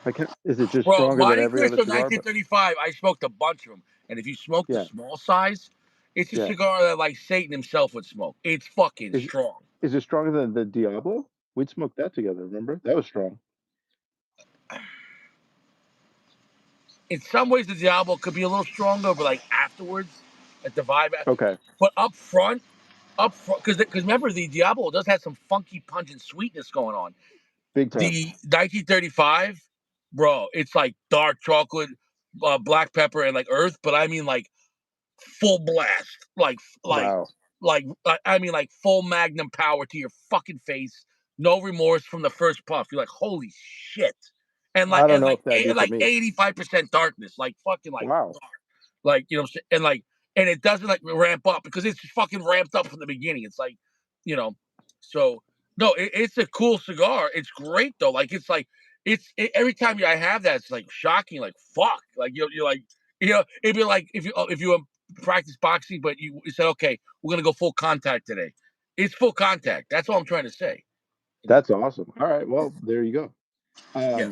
I can't. Is it just
Bro,
stronger than
Monte
every other
Cristo
cigar? But
1935, I smoked a bunch of them. And if you smoke the
yeah,
small size, it's a
yeah.
cigar that like Satan himself would smoke. It's fucking
Is
strong.
is it stronger than the Diablo? We'd smoked that together. Remember? That was strong.
In some ways, the Diablo could be a little stronger, but like afterwards, at the vibe.
Okay,
But up front, because remember the Diablo does have some funky pungent sweetness going on.
big time.
The 1935, bro, it's like dark chocolate, black pepper, and like earth. But I mean like full blast, like
Wow.
I mean like full magnum power to your fucking face, no remorse from the first puff. You're like, holy shit, and like
I don't
and
know
like
if that'd be for
like
me.
85% darkness, like fucking like
Wow.
like you know, and like and it doesn't like ramp up because it's fucking ramped up from the beginning. It's like you know, so no, it's a cool cigar. It's great though. Like it's like every time I have that, it's like shocking. Like fuck, like you're like it'd be like if you practice boxing, but you said okay, we're gonna go full contact today. It's full contact. That's all I'm trying to say. You know.
That's awesome. All right. Well, there you go.
Yeah.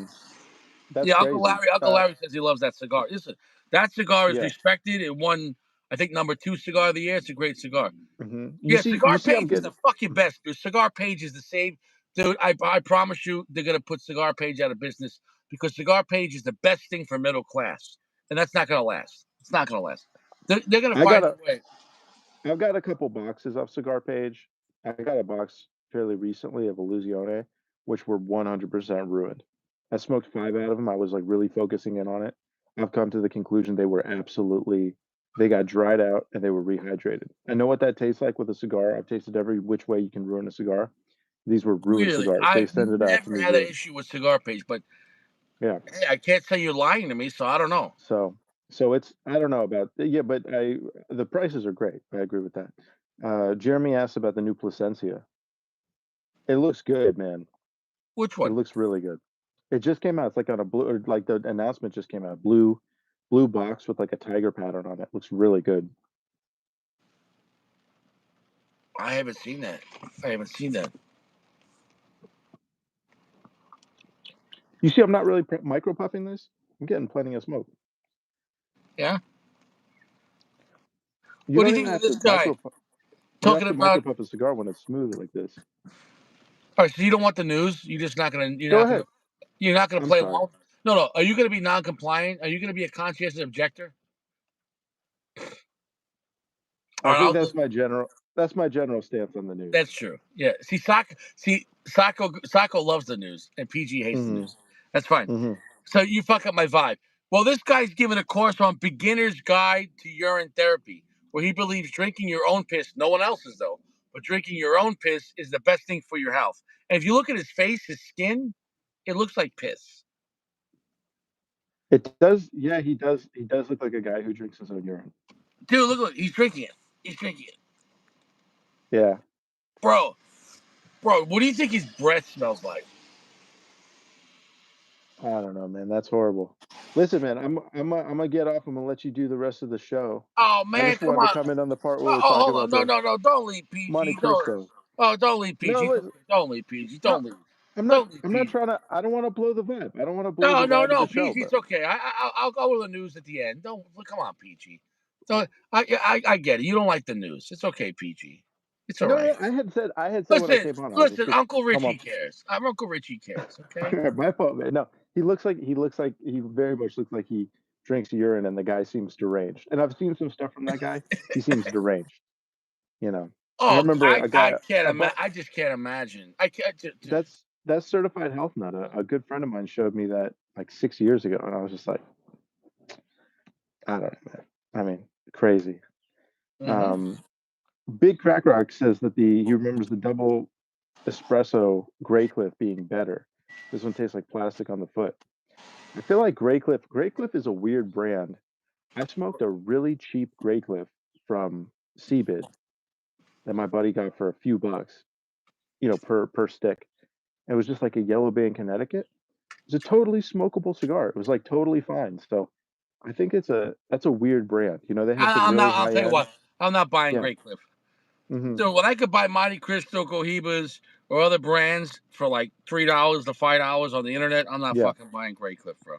That's
Yeah,
crazy.
Uncle Larry says he loves that cigar. Listen, that cigar is
Yeah.
respected. It won, I think, #2 cigar of the year. It's a great cigar.
You
Yeah,
see, you
Cigar
see, I'm
Page is the
getting.
fucking best. Dude. Cigar Page is the same, dude. I promise you, they're gonna put Cigar Page out of business because Cigar Page is the best thing for middle class, and that's not gonna last. It's not gonna last. They're gonna
I got
find a
a.
way.
I've got a couple boxes of Cigar Page. I got a box fairly recently of Illusione, which were 100% ruined. I smoked five out of them. I was like really focusing in on it. I've come to the conclusion they were absolutely, they got dried out and they were rehydrated. I know what that tastes like with a cigar. I've tasted every which way you can ruin a cigar. These were ruined
Really,
cigars. They
I've
sent it out to
never
me
had an
ruined.
issue with Cigar Page, but
Yeah.
hey, I can't say you're lying to me, so I don't know.
So, it's, I don't know about, yeah, but the prices are great. I agree with that. Jeremy asked about the new Placencia. It looks good, man.
Which
It
one?
looks really good. It just came out. It's like on a blue, or like the announcement just came out. Blue box with like a tiger pattern on it. Looks really good.
I haven't seen that. I haven't seen that.
You see, I'm not really micro puffing this. I'm getting plenty of smoke.
Yeah.
You
What do
don't
you
even
think of
have
this
to
guy
You don't have
talking
to micro
about?
puff a cigar when it's smooth like this.
All right, so you don't want the news. You're just not gonna.
Go ahead.
You're not gonna
I'm
play
sorry.
along. No, no. Are you gonna be non-compliant? Are you gonna be a conscientious objector? All
I
right,
think
I'll go.
that's my general stance on the news.
That's true. Yeah. Sacco loves the news, and PG hates the
Hmm.
news. That's fine.
Hmm.
So you fuck up my vibe. Well, this guy's giving a course on beginner's guide to urine therapy, where he believes drinking your own piss, no one else's though, but drinking your own piss is the best thing for your health. And if you look at his face, his skin, it looks like piss.
It does. Yeah, he does. He does look like a guy who drinks his own urine.
Dude, look, he's drinking it. He's drinking it.
Yeah.
Bro, bro, what do you think his breath smells like?
I don't know, man. That's horrible. Listen, man. I'm gonna get off. I'm gonna let you do the rest of the show.
Oh
I
man,
just
come
wanted to
on.
come in on the part where
Oh,
we're
oh,
talking
hold on.
about
No,
the
no, no. Don't leave
Monte
PG. Don't.
Cristo.
Oh, don't leave
No,
PG.
listen.
Don't leave PG.
No,
Don't leave. Don't leave
I'm not
PG.
trying to. I don't want to blow the vibe. I don't want to blow
No,
the
no,
vibe of
no.
the show.
PG,
But
it's okay. I'll go with the news at the end. Don't come on, PG. Don't. I get it. You don't like the news. It's okay, PG. It's all
no,
right.
no. I had said when I came on. I was just
Listen. Uncle
come
Richie
on.
cares. I'm Uncle Richie cares. Okay.
My fault, man. No, he very much looks like he drinks urine, and the guy seems deranged. And I've seen some stuff from that guy. He seems deranged. You know. I
Oh,
remember a
I
guy.
can't
A
imagine.
bu-
I just can't imagine. I can't.
that's certified health nut. A good friend of mine showed me that like 6 years ago, and I was just like, I don't know, man. I mean, crazy.
Mm-hmm.
Um, Big Crack Rock says that he remembers the double espresso Greycliff being better. This one tastes like plastic on the foot. I feel like Greycliff is a weird brand. I smoked a really cheap Grey Cliff from Seabid that my buddy got for a few bucks, per stick. It was just like a Yellow Bay in Connecticut. It was a totally smokable cigar. It was like totally fine. So I think that's a weird brand. They have some
I'm
really
not. I'll
high
tell you
end.
what. I'm not buying
Yeah.
Great Cliff.
Hmm.
So when I could buy Monte Cristo Cohibas or other brands for like $3 to $5 on the internet, I'm not
Yeah.
fucking buying Great Cliff, bro.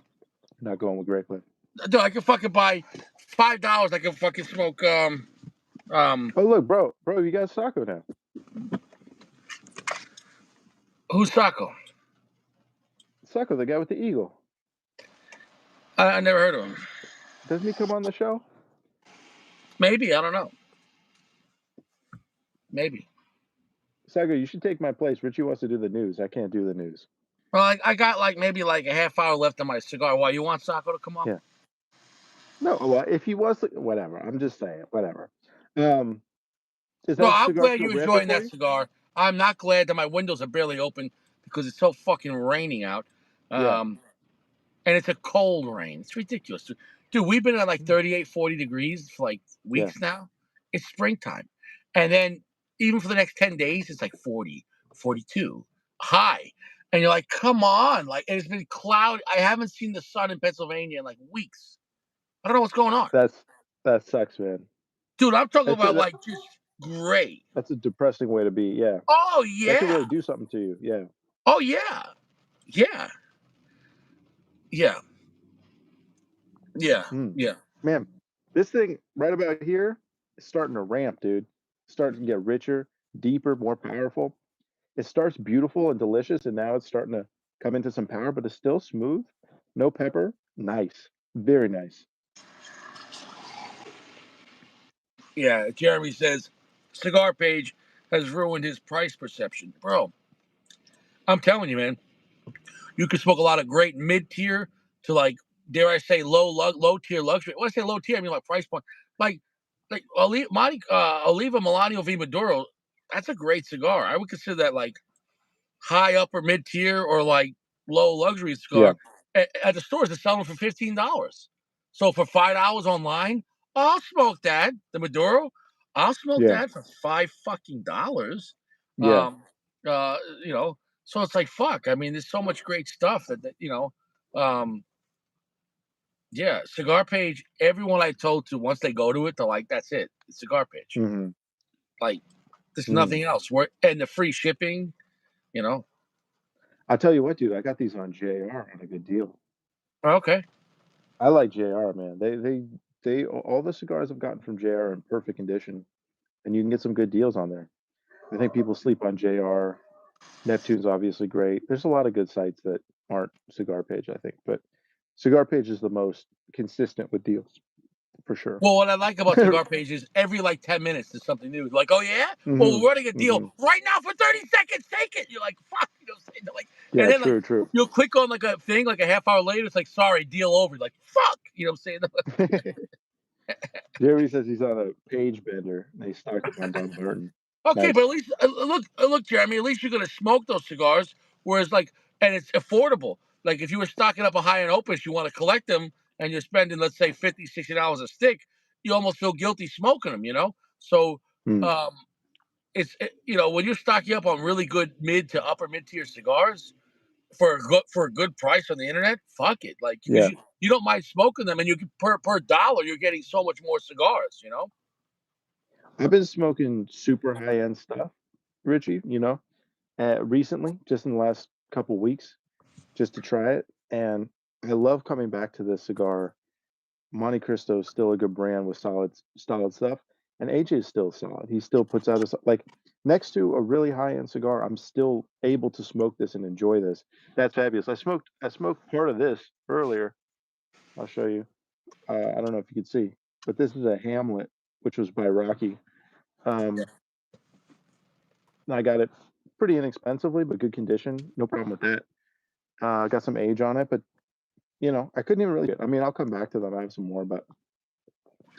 Not going with Grey Cliff.
Dude, I can fucking buy $5. I can fucking smoke um
Oh look, bro, you got Sacco now.
who's Sacco?
Sacco, the guy with the eagle.
I never heard of him.
Doesn't he come on the show?
Maybe I don't know. Maybe.
Sacco, you should take my place. Richie wants to do the news. I can't do the news.
Well, I got like maybe like a half hour left on my cigar. Why you want Sacco to come on?
Yeah. No, well, if he was, whatever. I'm just saying, whatever. Um, is
No,
that
I'm
cigar
glad
still
you're
ramping
enjoying
for
that
you?
cigar. I'm not glad that my windows are barely open because it's so fucking raining out.
Yeah.
Um, and it's a cold rain. It's ridiculous. Dude, we've been at like
Mm.
38, 40 degrees for like
Yeah.
weeks now. It's springtime. And then even for the next 10 days, it's like 40, 42 high. And you're like, come on. Like, and it's been cloudy. I haven't seen the sun in Pennsylvania in like weeks. I don't know what's going on.
That's that sucks, man.
Dude, I'm talking
That's a
about
that,
like just gray.
that's a depressing way to be. Yeah.
Oh,
That could
yeah.
really do something to you. Yeah.
Oh, yeah. Yeah. Yeah. Yeah.
Mm.
Yeah.
Man, this thing right about here is starting to ramp, dude. Starting to get richer, deeper, more powerful. It starts beautiful and delicious, and now it's starting to come into some power, but it's still smooth. No pepper. Nice. Very nice.
Yeah. Jeremy says Cigar Page has ruined his price perception. Bro, I'm telling you, man, you can smoke a lot of great mid tier to like, dare I say, low tier luxury. When I say low tier, I mean like price point. Like, Oliva Melanio V Maduro, that's a great cigar. I would consider that like high upper mid tier or like low luxury
Yeah.
cigar. At the stores, they're selling for $15. So for $5 online, I'll smoke that. The Maduro, I'll smoke
Yeah.
that for $5 fucking.
Yeah.
Um, uh, you know, so it's like fuck. I mean, there's so much great stuff um, yeah, Cigar Page. Everyone I told to once they go to it, they're like, that's it. It's Cigar Page.
Hmm.
Like, there's
Mm.
nothing else. And the free shipping, you know.
I'll tell you what, dude. I got these on JR on a good deal.
Okay.
I like JR, man. They all the cigars I've gotten from JR are in perfect condition, and you can get some good deals on there. I think people sleep on JR. Neptune's obviously great. There's a lot of good sites that aren't Cigar Page, I think, but Cigar Page is the most consistent with deals for sure.
Well, what I like about Cigar Page is every like 10 minutes there's something new. Like, oh yeah? Well,
Hmm.
we're running a deal
Hmm.
right now for 30 seconds. Take it. You're like, fuck, you know what I'm saying? They're like, and
Yeah,
then like
true, true.
you'll click on like a thing, like a half hour later, it's like, sorry, deal over. You're like, fuck, you know what I'm saying?
Jerry says he's on a page bender and he stocked him on Dumbarton.
Okay, but
Nice.
at least look, Jeremy. At least you're gonna smoke those cigars. Whereas, like, and it's affordable. Like, if you were stocking up a high end opus, you want to collect them, and you're spending, let's say, $50, $60 a stick. You almost feel guilty smoking them, you know. So,
Mm,
um, when you're stocking up on really good mid to upper mid tier cigars for a good price on the internet, fuck it. Like, because
yeah.
you don't mind smoking them, and you can, per dollar, you're getting so much more cigars, you know.
I've been smoking super high end stuff, Richie, recently, just in the last couple weeks, just to try it. And I love coming back to this cigar. Monte Cristo is still a good brand with solid stuff. And AJ is still solid. He still puts out like next to a really high end cigar, I'm still able to smoke this and enjoy this. That's fabulous. I smoked part of this earlier. I'll show you. I don't know if you can see, but this is a Hamlet, which was by Rocky. Um, I got it pretty inexpensively, but good condition. No problem with that. Got some age on it, but I couldn't even really. I mean, I'll come back to them. I have some more, but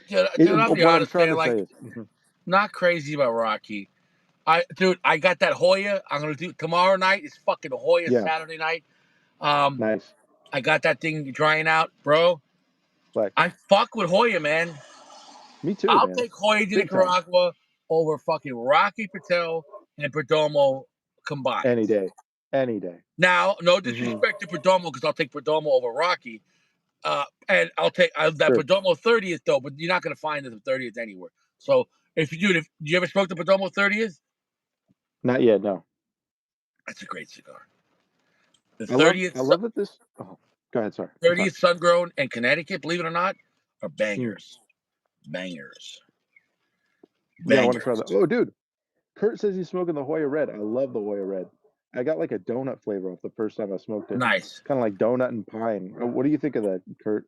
Dude, I'll be
what I'm
honest,
trying
man.
to say
Like,
is, mhm,
not crazy about Rocky. I got that Hoya. I'm gonna do tomorrow night. It's fucking Hoya
yeah,
Saturday night. Um,
nice.
I got that thing drying out, bro.
Black.
I fuck with Hoya, man.
Me too,
I'll
man.
take Hoya de
Big time.
Nicaragua over fucking Rocky Patel and Perdomo combined.
Any day. Any day.
Now, no
Hmm.
disrespect to Perdomo, because I'll take Perdomo over Rocky. And I'll take that
Sure.
Perdomo 30th though, but you're not going to find the 30th anywhere. So if you do, if you ever spoke to Perdomo 30th,
Not yet. No.
that's a great cigar. The
I love.
30th,
I love that this. Oh, go ahead. Sorry. I'm sorry.
30th Sun Grown and Connecticut, believe it or not, are
Mm.
bangers, bangers,
Yeah, I want to try that.
bangers.
Oh, dude. Kurt says he's smoking the Hoya Red. I love the Hoya Red. I got like a donut flavor off the first time I smoked it.
Nice.
Kind of like donut and pine. What do you think of that, Kurt?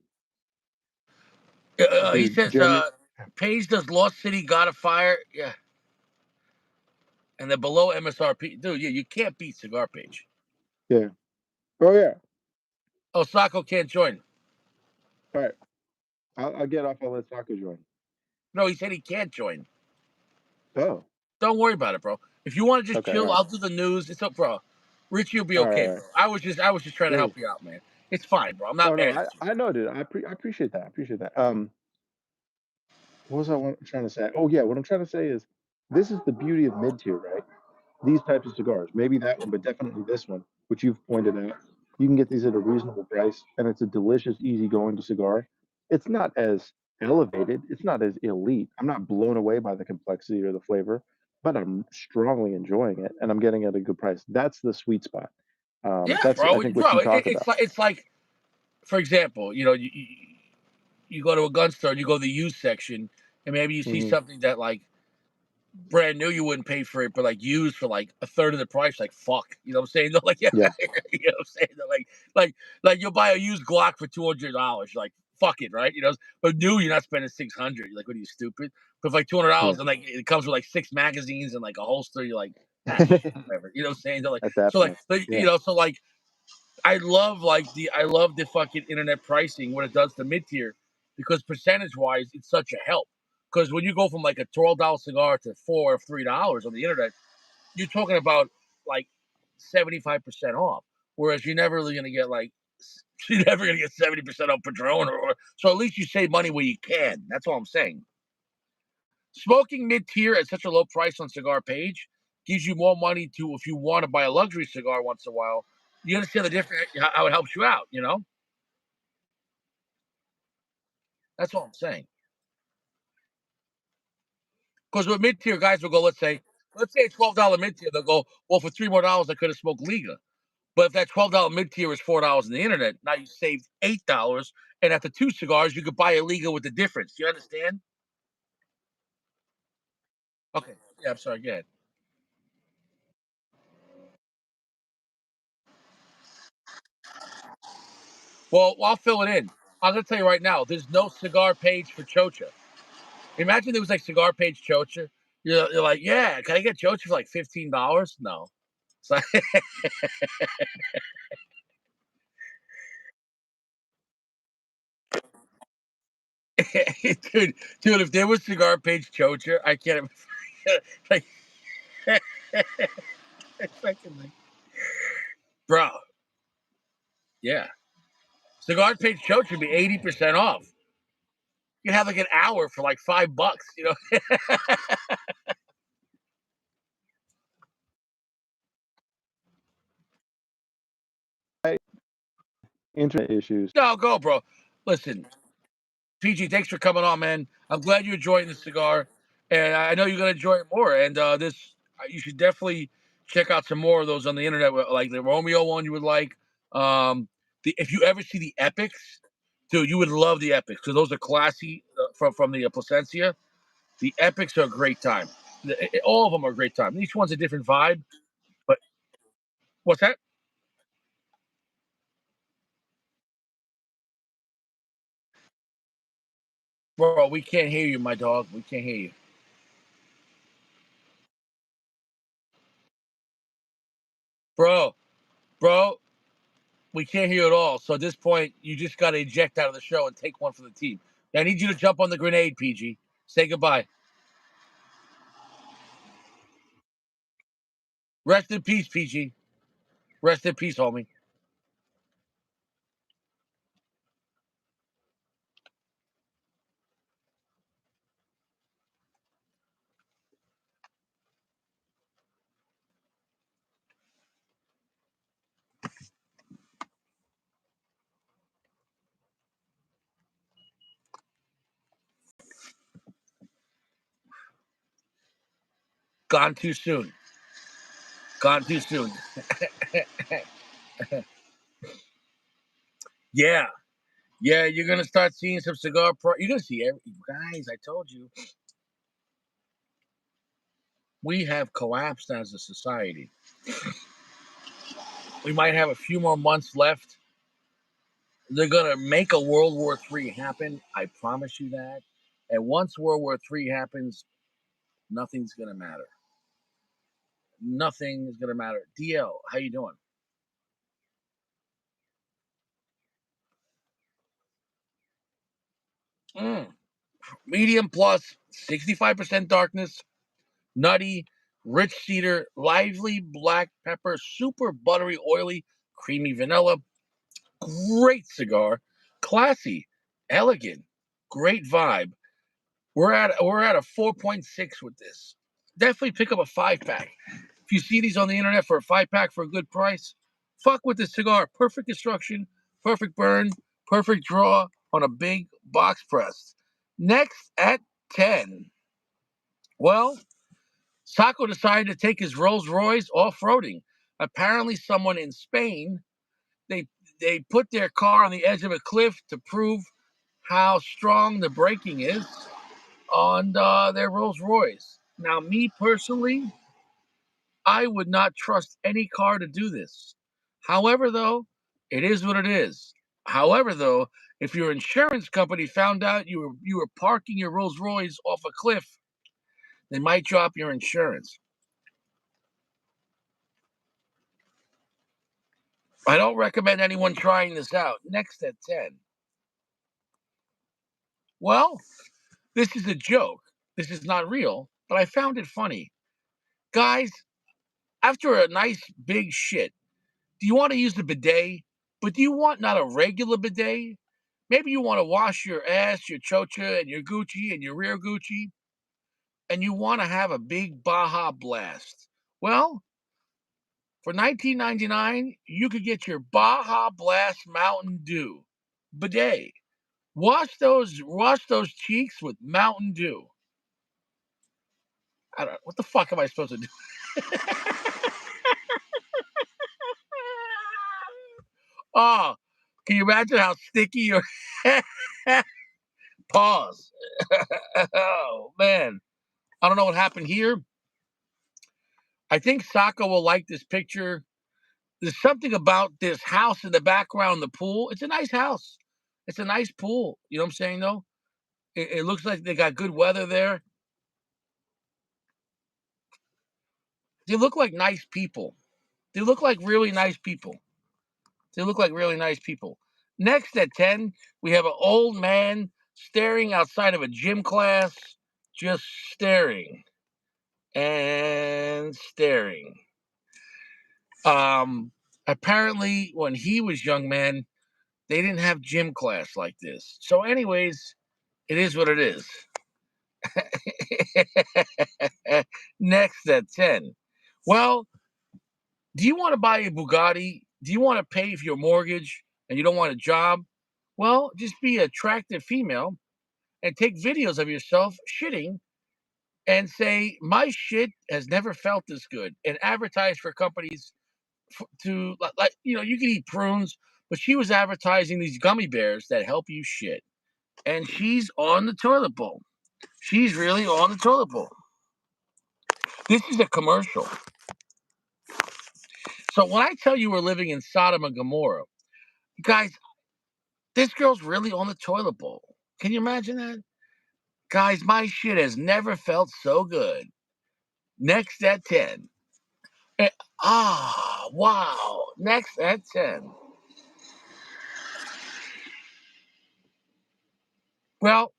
He
Dude,
says,
Jeremy.
Page does Lost City got a fire, yeah, and they're below MSRP, dude. Yeah, you can't beat Cigar Page.
Yeah. Oh yeah.
Osako can't join.
All right. I'll get off. I'll let Taco join.
No, he said he can't join.
Oh.
Don't worry about it, bro. If you want to just
Okay. All
chill,
right.
I'll do the news. It's up, bro. Richie will be
All right.
okay,
All right.
bro. I was just trying to
Yeah.
help you out, man. It's fine, bro. I'm not
No, no.
mad
I
at you.
I know, dude. I appreciate that. I appreciate that. What was trying to say? Oh yeah. What I'm trying to say is, this is the beauty of mid tier, right? These types of cigars. Maybe that one, but definitely this one, which you've pointed out. You can get these at a reasonable price, and it's a delicious, easygoing cigar. It's not as elevated, it's not as elite. I'm not blown away by the complexity or the flavor, but I'm strongly enjoying it, and I'm getting it at a good price. That's the sweet spot.
Yeah,
That's I
bro.
think what
Bro,
you talk about.
it's like, for example, you go to a gun store and you go to the used section, and maybe you see
Hmm.
something that like brand new you wouldn't pay for it, but like used for like a third of the price. Like fuck, you know what I'm saying? They're like, yeah,
Yeah.
you know what I'm saying? They're like you'll buy a used Glock for $200. Like fuck it, right? But new you're not spending 600. You're like, what are you stupid? But for like
Yeah.
$200 and like it comes with like 6 magazines and like a holster, you're like, whatever. You know what I'm saying? They're like,
At that
so like,
point, yeah.
so like I love the fucking internet pricing, what it does to mid tier, because percentage wise it's such a help. Because when you go from like a $12 cigar to $4 or $3 on the internet, you're talking about like 75% off. Whereas you're never really gonna get like you're never gonna get 70% off Padron, or so at least you save money where you can. That's all I'm saying. Smoking mid tier at such a low price on Cigar Page gives you more money to if you want to buy a luxury cigar once in a while. You understand the difference, how it helps you out, you know? That's all I'm saying. Because with mid tier guys will go, let's say $12 mid tier, they'll go, well, for $3 more I could have smoked Liga. But if that $12 mid tier is $4 on the internet, now you saved $8, and after two cigars, you could buy a Liga with the difference. You understand? Okay. Yeah, I'm sorry. Go ahead. Well, I'll fill it in. I'm gonna tell you right now, there's no Cigar Page for Chocha. Imagine there was like Cigar Page Chocha. You're like, yeah, can I get Chocha for like $15? No. It's like, dude, if there was Cigar Page Chocha, I can't like, fucking like, bro, yeah. Cigar Page Chocha would be 80% off. You can have like an hour for like $5, you know?
Internet issues.
No, go, bro. Listen, PG, thanks for coming on, man. I'm glad you're enjoying the cigar, and I know you're gonna enjoy it more. And you should definitely check out some more of those on the internet, like the Romeo one you would like. If you ever see the Epics, dude, you would love the Epics because those are classy from the Placencia. The Epics are a great time. All of them are a great time. Each one's a different vibe. But what's that, bro? We can't hear you, my dog. We can't hear you, bro. Bro, we can't hear you at all. So at this point, you just got to eject out of the show and take one for the team. I need you to jump on the grenade, PG. Say goodbye. Rest in peace, PG. Rest in peace, homie. Gone too soon. Gone too soon. Yeah. Yeah, you're gonna start seeing some cigar pro you're gonna see every guys, I told you, we have collapsed as a society. We might have a few more months left. They're gonna make a World War III happen. I promise you that. And once World War III happens, nothing's gonna matter. Nothing is gonna matter. DL, how you doing? Mm. Medium plus, 65% darkness, nutty, rich cedar, lively black pepper, super buttery, oily, creamy vanilla. Great cigar, classy, elegant, great vibe. We're at a 4.6 with this. Definitely pick up a 5 pack. If you see these on the internet for a 5 pack for a good price, fuck with this cigar. Perfect construction, perfect burn, perfect draw on a big box press. Next at 10. Well, Sacco decided to take his Rolls Royce off-roading. Apparently, someone in Spain they they put their car on the edge of a cliff to prove how strong the braking is on their Rolls Royce. Now, me personally, I would not trust any car to do this. However, though, it is what it is. However, though, if your insurance company found out you were parking your Rolls Royce off a cliff, they might drop your insurance. I don't recommend anyone trying this out. Next at 10. Well, this is a joke. This is not real, but I found it funny. Guys, after a nice big shit, do you want to use the bidet? But do you want not a regular bidet? Maybe you want to wash your ass, your chocha, and your Gucci and your rear Gucci, and you want to have a big Baja Blast. Well, for 19.99, you could get your Baja Blast Mountain Dew bidet. Wash those cheeks with Mountain Dew. I don't. What the fuck am I supposed to do? Oh, can you imagine how sticky your pause? Oh man, I don't know what happened here. I think Saka will like this picture. There's something about this house in the background, the pool. It's a nice house. It's a nice pool. You know what I'm saying, though? It looks like they got good weather there. They look like nice people. They look like really nice people. They look like really nice people. Next at 10, we have an old man staring outside of a gym class, just staring and staring. Apparently, when he was young man, they didn't have gym class like this. So, anyways, it is what it is. Next at 10. Well, do you want to buy a Bugatti? Do you want to pay for your mortgage and you don't want a job? Well, just be an attractive female and take videos of yourself shitting and say, my shit has never felt this good, and advertise for companies to, like, you can eat prunes, but she was advertising these gummy bears that help you shit. And she's on the toilet bowl. She's really on the toilet bowl. This is a commercial. So when I tell you we're living in Sodom and Gomorrah, guys, this girl's really on the toilet bowl. Can you imagine that? Guys, my shit has never felt so good. Next at 10. Eh, wow. Next at 10. Well,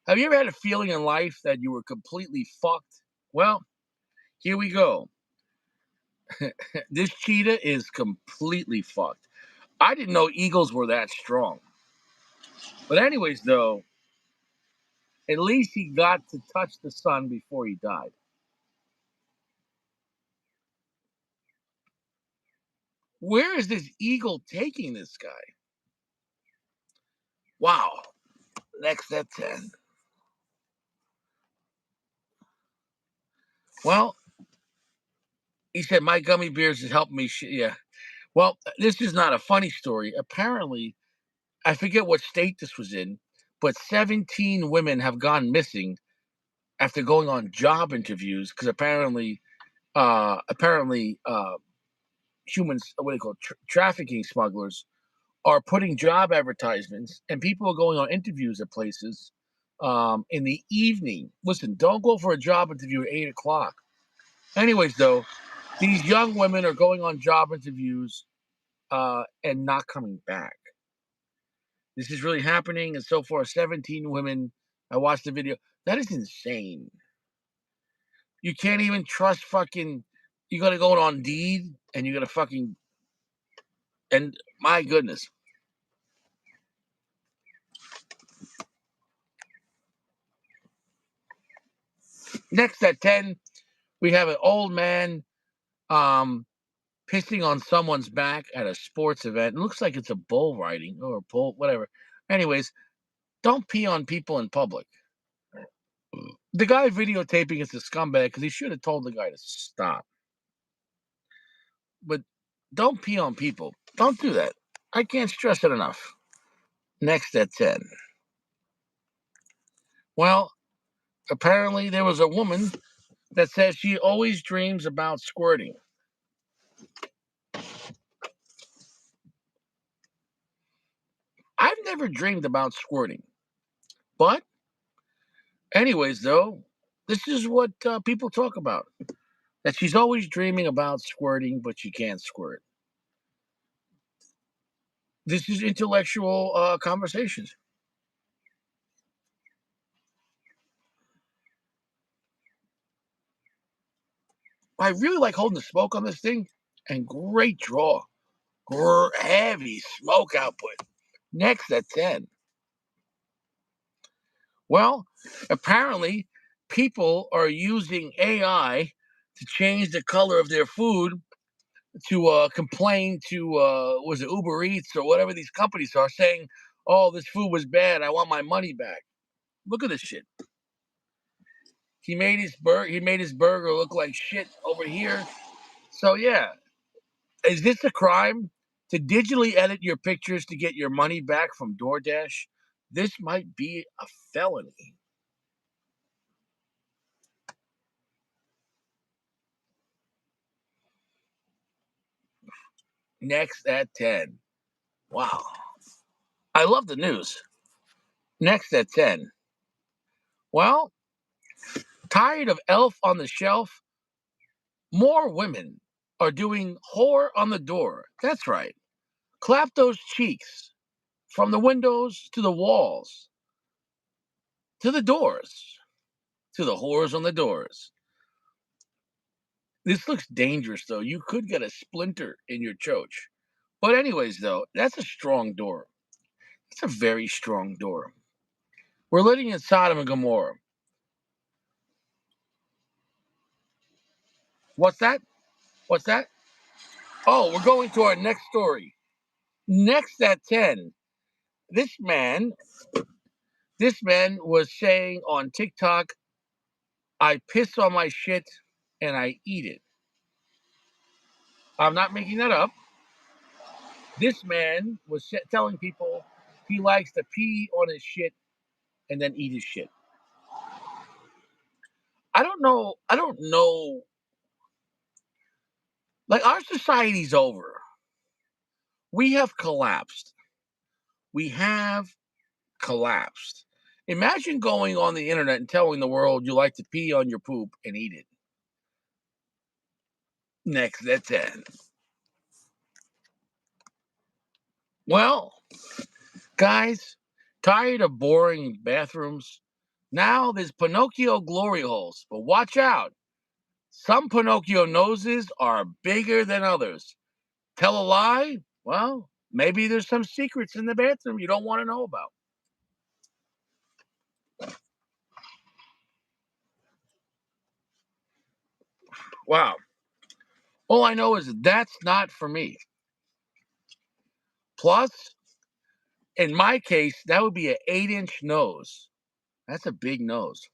have you ever had a feeling in life that you were completely fucked? Well, here we go. This cheetah is completely fucked. I didn't know eagles were that strong. But anyways, though, at least he got to touch the sun before he died. Where is this eagle taking this guy? Wow. Next at 10. Well, he said my gummy bears has helped me. Yeah. Well, this is not a funny story. Apparently, I forget what state this was in, but 17 women have gone missing after going on job interviews because apparently, humans, what do you call it, trafficking smugglers are putting job advertisements, and people are going on interviews at places in the evening. Listen, don't go for a job interview at 8 o'clock. Anyways, though, these young women are going on job interviews and not coming back. This is really happening, and so far, 17 women. I watched the video. That is insane. You can't even trust fucking. You got to go on Deed, and you got to fucking. And my goodness. Next at 10, we have an old man um, pissing on someone's back at a sports event. It looks like it's a bull riding or a bull, whatever. Anyways, don't pee on people in public. The guy videotaping is a scumbag because he should have told the guy to stop. But don't pee on people. Don't do that. I can't stress it enough. Next at 10. Well, apparently there was a woman that says she always dreams about squirting. I've never dreamed about squirting. But, anyways, though, this is what people talk about. That she's always dreaming about squirting, but she can't squirt. This is intellectual conversations. I really like holding the smoke on this thing, and great draw. Heavy smoke output. Next at 10. Well, apparently, people are using AI to change the color of their food to complain to was it Uber Eats or whatever these companies are saying, "Oh, this food was bad. I want my money back." Look at this shit. He made his burger look like shit over here. So yeah, is this a crime to digitally edit your pictures to get your money back from DoorDash? This might be a felony. Next at 10. Wow. I love the news. Next at 10. Well, tired of Elf on the Shelf? More women are doing whore on the door. That's right. Clap those cheeks from the windows to the walls to the doors to the whores on the doors. This looks dangerous, though. You could get a splinter in your choach. But, anyways, though, that's a strong door. It's a very strong door. We're living in Sodom and Gomorrah. What's that? What's that? Oh, we're going to our next story. Next at 10. This man, this man was saying on TikTok, I piss on my shit and I eat it. I'm not making that up. This man was telling people he likes to pee on his shit and then eat his shit. I don't know. I don't know. Like our society's over. We have collapsed. We have collapsed. Imagine going on the internet and telling the world you like to pee on your poop and eat it. Next, that's it. Well, guys, tired of boring bathrooms? Now there's Pinocchio glory holes, but watch out. Some Pinocchio noses are bigger than others. Tell a lie? Well, maybe there's some secrets in the bathroom you don't want to know about. Wow. All I know is that's not for me. Plus, in my case, that would be an 8-inch nose. That's a big nose.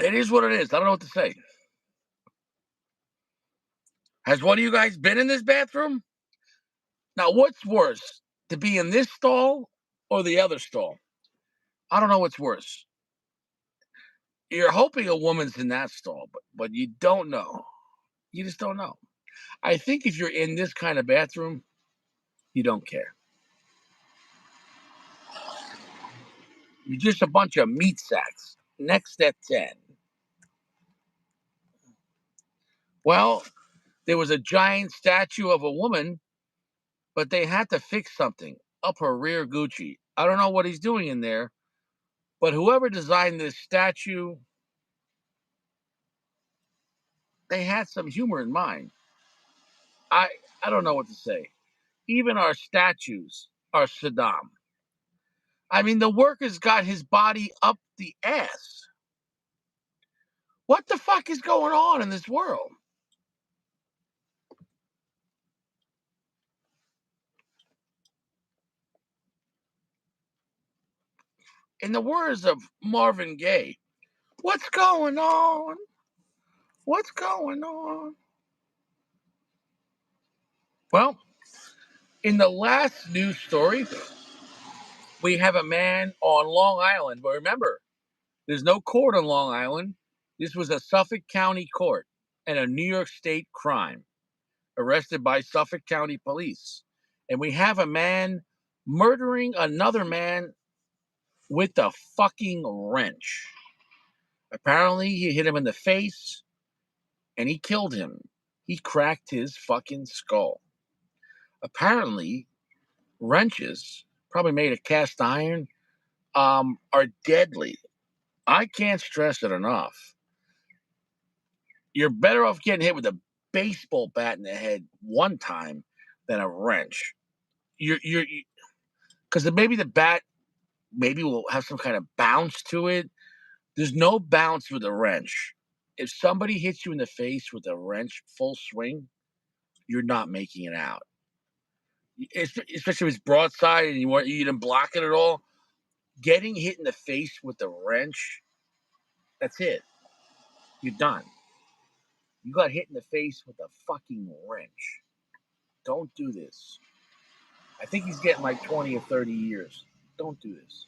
It is what it is. I don't know what to say. Has one of you guys been in this bathroom? Now, what's worse, to be in this stall or the other stall? I don't know what's worse. You're hoping a woman's in that stall, but you don't know. You just don't know. I think if you're in this kind of bathroom, you don't care. You're just a bunch of meat sacks. Next at 10. Well, there was a giant statue of a woman, but they had to fix something up her rear Gucci. I don't know what he's doing in there, but whoever designed this statue, they had some humor in mind. I I don't know what to say. Even our statues are Saddam. I mean, the worker's got his body up the ass. What the fuck is going on in this world? In the words of Marvin Gaye, what's going on? What's going on? Well, in the last news story, we have a man on Long Island. But remember, there's no court on Long Island. This was a Suffolk County court and a New York State crime, arrested by Suffolk County police. And we have a man murdering another man with a fucking wrench. Apparently, he hit him in the face and he killed him. He cracked his fucking skull. Apparently, wrenches, probably made of cast iron, are deadly. I can't stress it enough. You're better off getting hit with a baseball bat in the head one time than a wrench. You're because maybe the bat maybe will have some kind of bounce to it. There's no bounce with a wrench. If somebody hits you in the face with a wrench full swing, you're not making it out. Especially if it's broadside and you didn't block it at all. Getting hit in the face with a wrench, that's it. You're done. You got hit in the face with a fucking wrench. Don't do this. I think he's getting like 20 or 30 years. Don't do this.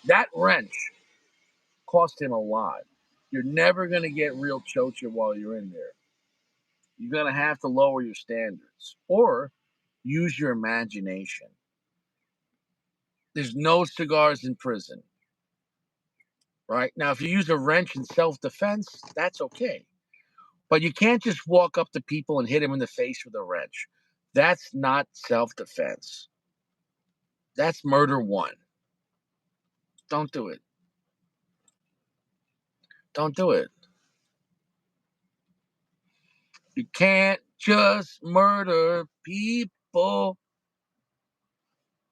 That wrench cost him a lot. You're never going to get real chocha while you're in there. You're going to have to lower your standards or use your imagination. There's no cigars in prison, right? Now, if you use a wrench in self defense, that's okay. But you can't just walk up to people and hit them in the face with a wrench. That's not self defense. That's murder one. Don't do it. Don't do it. You can't just murder people.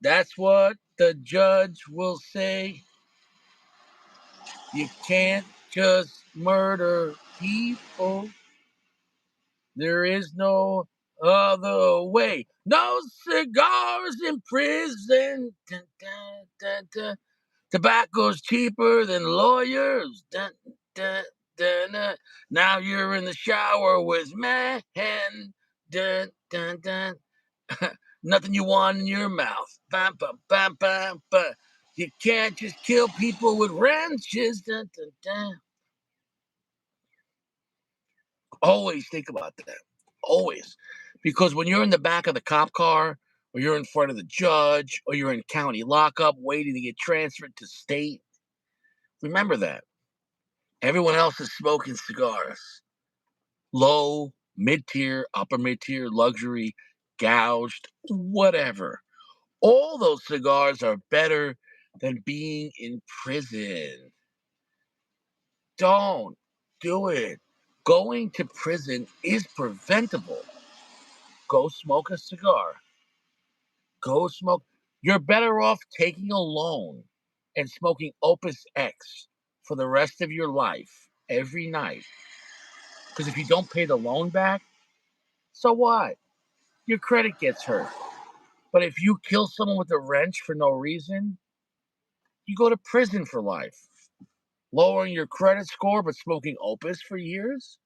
That's what the judge will say. You can't just murder people. There is no other way. No cigars in prison. Dun, dun, dun, dun. Tobacco's cheaper than lawyers. Dun, dun, dun, dun. Now you're in the shower with man. Dun, dun, dun. Nothing you want in your mouth. Bam, bam, bam, bam, bam. You can't just kill people with wrenches. Dun, dun, dun. Always think about that. Always. Because when you're in the back of the cop car, or you're in front of the judge, or you're in county lockup waiting to get transferred to state, remember that. Everyone else is smoking cigars. Low, mid tier, upper mid tier, luxury, gouged, whatever. All those cigars are better than being in prison. Don't do it. Going to prison is preventable. Go smoke a cigar. Go smoke. You're better off taking a loan and smoking Opus X for the rest of your life every night. Because if you don't pay the loan back, so what? Your credit gets hurt. But if you kill someone with a wrench for no reason, You go to prison for life. Lowering your credit score but smoking opus for years?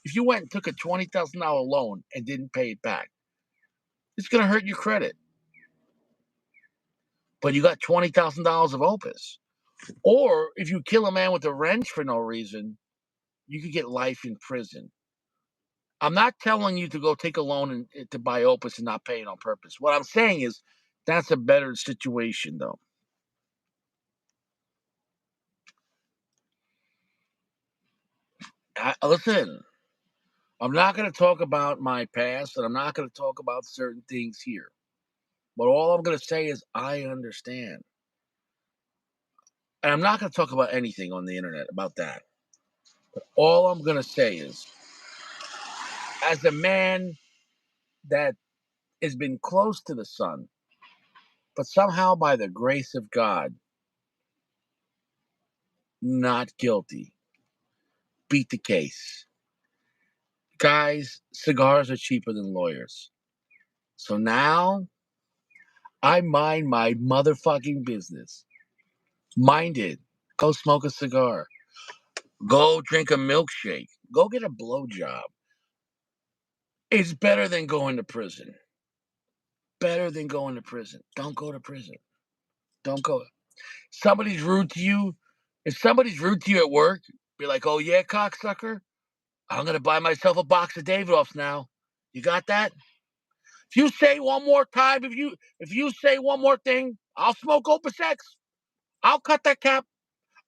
If you went and took a $20,000 loan and didn't pay it back, it's going to hurt your credit. But you got $20,000 of opus. Or if you kill a man with a wrench for no reason, you could get life in prison. I'm not telling you to go take a loan to buy opus and not pay it on purpose. What I'm saying is that's a better situation, though. Listen, I'm not going to talk about my past and I'm not going to talk about certain things here. But all I'm going to say is I understand. And I'm not going to talk about anything on the internet about that. All I'm going to say is, as a man that has been close to the sun, but somehow by the grace of God, not guilty, beat the case. Guys, cigars are cheaper than lawyers. So now I mind my motherfucking business. Mind it. Go smoke a cigar. Go drink a milkshake. Go get a blowjob. It's better than going to prison. Better than going to prison. Don't go to prison. Don't go. Somebody's rude to you. If somebody's rude to you at work, be like, oh yeah, cocksucker. I'm gonna buy myself a box of Davidoffs now. You got that? If you say one more time, if you say one more thing, I'll smoke Opus X. I'll cut that cap.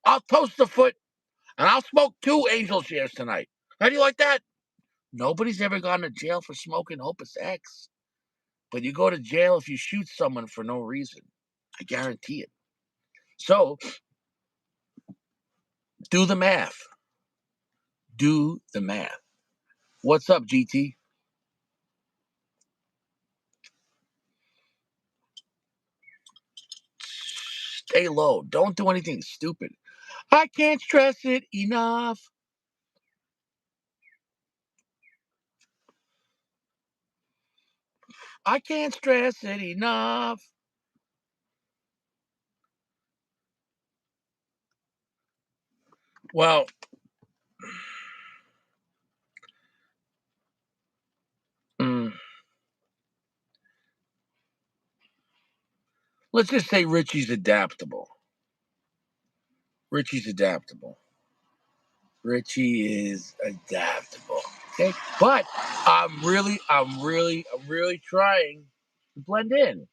I'll toast the foot, and I'll smoke 2 angel shares tonight. How do you like that? Nobody's ever gone to jail for smoking Opus X, but you go to jail if you shoot someone for no reason. I guarantee it. So do the math. Do the math. What's up, GT? Stay low. Don't do anything stupid. I can't stress it enough. I can't stress it enough. Well, mm, let's just say Richie's adaptable. Richie's adaptable. Richie is adaptable. Okay, but I'm really trying to blend in.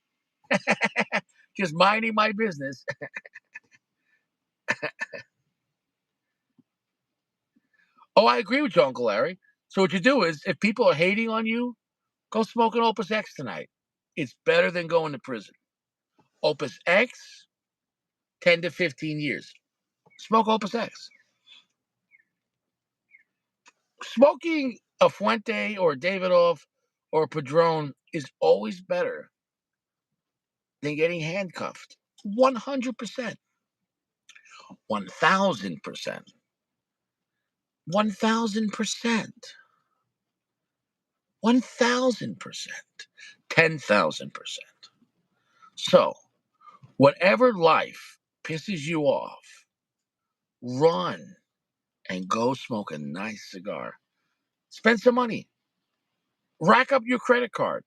Just minding my business. Oh, I agree with you, Uncle Larry. So what you do is, if people are hating on you, go smoke an Opus X tonight. It's better than going to prison. Opus X, 10 to 15 years. Smoke Opus X. Smoking a Fuente or a Davidoff or a Padron is always better than getting handcuffed. 100%. 1,000%. 1,000%. 1,000%. 10,000%. So, whatever life pisses you off, run and go smoke a nice cigar. Spend some money. Rack up your credit card.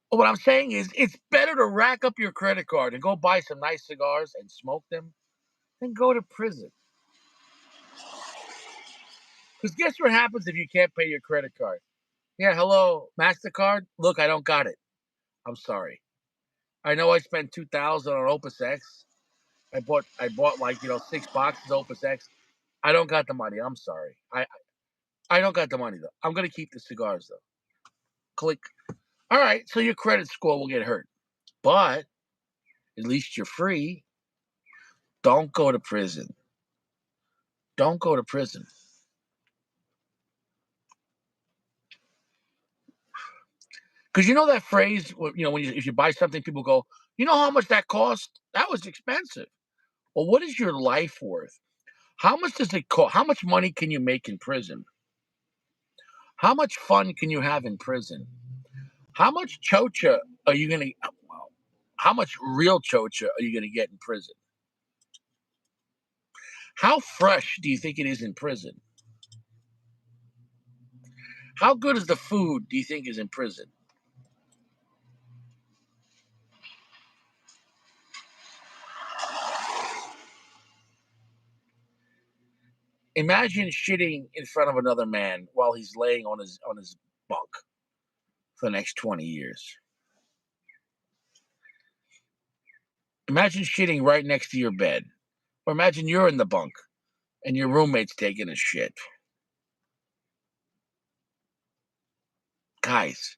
What I'm saying is, it's better to rack up your credit card and go buy some nice cigars and smoke them than go to prison. Because guess what happens if you can't pay your credit card? Yeah, hello, MasterCard. Look, I don't got it. I'm sorry. I know I spent 2,000 on Opus X. I bought like 6 boxes of Opus X. I don't got the money. I'm sorry. I don't got the money though. I'm gonna keep the cigars though. Click. All right, so your credit score will get hurt, but at least you're free. Don't go to prison. Don't go to prison. Because you know that phrase, if you buy something, people go, you know how much that cost? That was expensive. Well, what is your life worth? How much does it cost? How much money can you make in prison? How much fun can you have in prison? How much chocha are you gonna? How much real chocha are you gonna get in prison? How fresh do you think it is in prison? How good is the food do you think is in prison? Imagine shitting in front of another man while he's laying on his bunk for the next 20 years. Imagine shitting right next to your bed. Or imagine you're in the bunk and your roommate's taking a shit. Guys,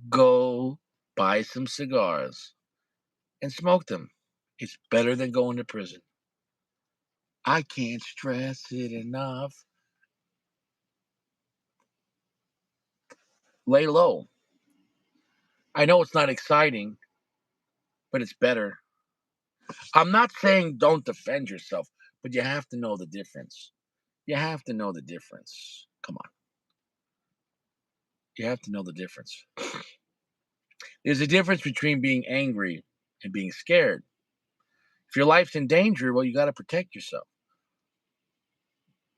go buy some cigars and smoke them. It's better than going to prison. I can't stress it enough. Lay low. I know it's not exciting, but it's better. I'm not saying don't defend yourself, but you have to know the difference. You have to know the difference. Come on. You have to know the difference. There's a difference between being angry and being scared. If your life's in danger, well, you got to protect yourself.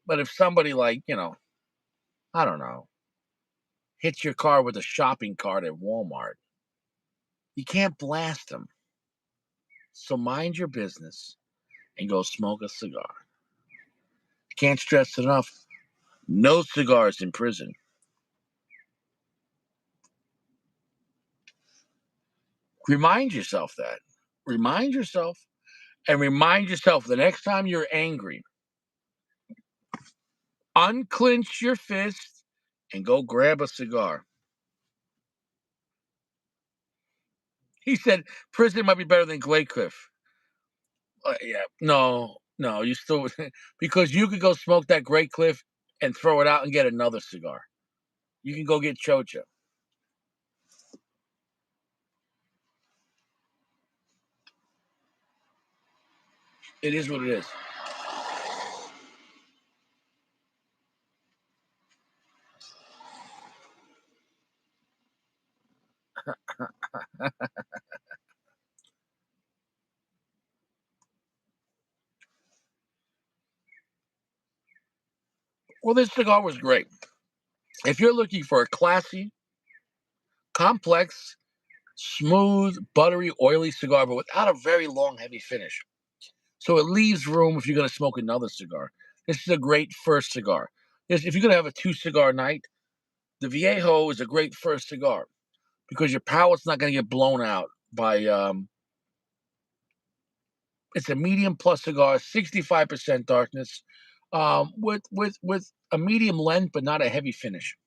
But if somebody like, I don't know, hits your car with a shopping cart at Walmart, you can't blast them. So mind your business and go smoke a cigar. Can't stress it enough. No cigars in prison. Remind yourself that. Remind yourself and remind yourself the next time you're angry, unclench your fist and go grab a cigar. He said prison might be better than Glaycliff. Yeah, no, no, you still because you could go smoke that Great Cliff and throw it out and get another cigar. You can go get chocha. It is what it is. Well, this cigar was great. If you're looking for a classy, complex, smooth, buttery, oily cigar, but without a very long, heavy finish, so it leaves room if you're going to smoke another cigar. This is a great first cigar. If you're going to have a two-cigar night, the Viejo is a great first cigar because your palate's not going to get blown out by. It's a medium plus cigar, 65% darkness, with a medium length, but not a heavy finish.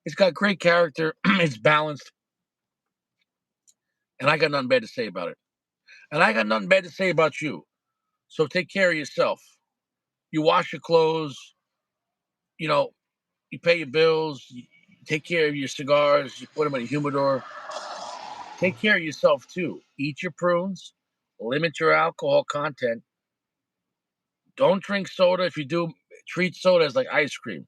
It's got great character. It's balanced, and I got nothing bad to say about it. And I got nothing bad to say about you. So take care of yourself. You wash your clothes. You know, you pay your bills. You take care of your cigars. You put them in a humidor. Take care of yourself too. Eat your prunes. Limit your alcohol content. Don't drink soda. If you do, treat soda as like ice cream.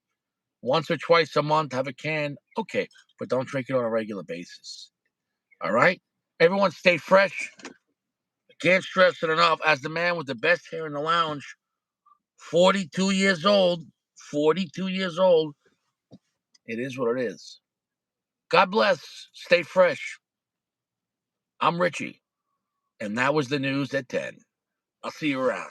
Once or twice a month, have a can. Okay, but don't drink it on a regular basis. All right? Everyone stay fresh. I can't stress it enough. As the man with the best hair in the lounge, 42 years old, 42 years old, it is what it is. God bless. Stay fresh. I'm Richie, and that was the news at 10. I'll see you around.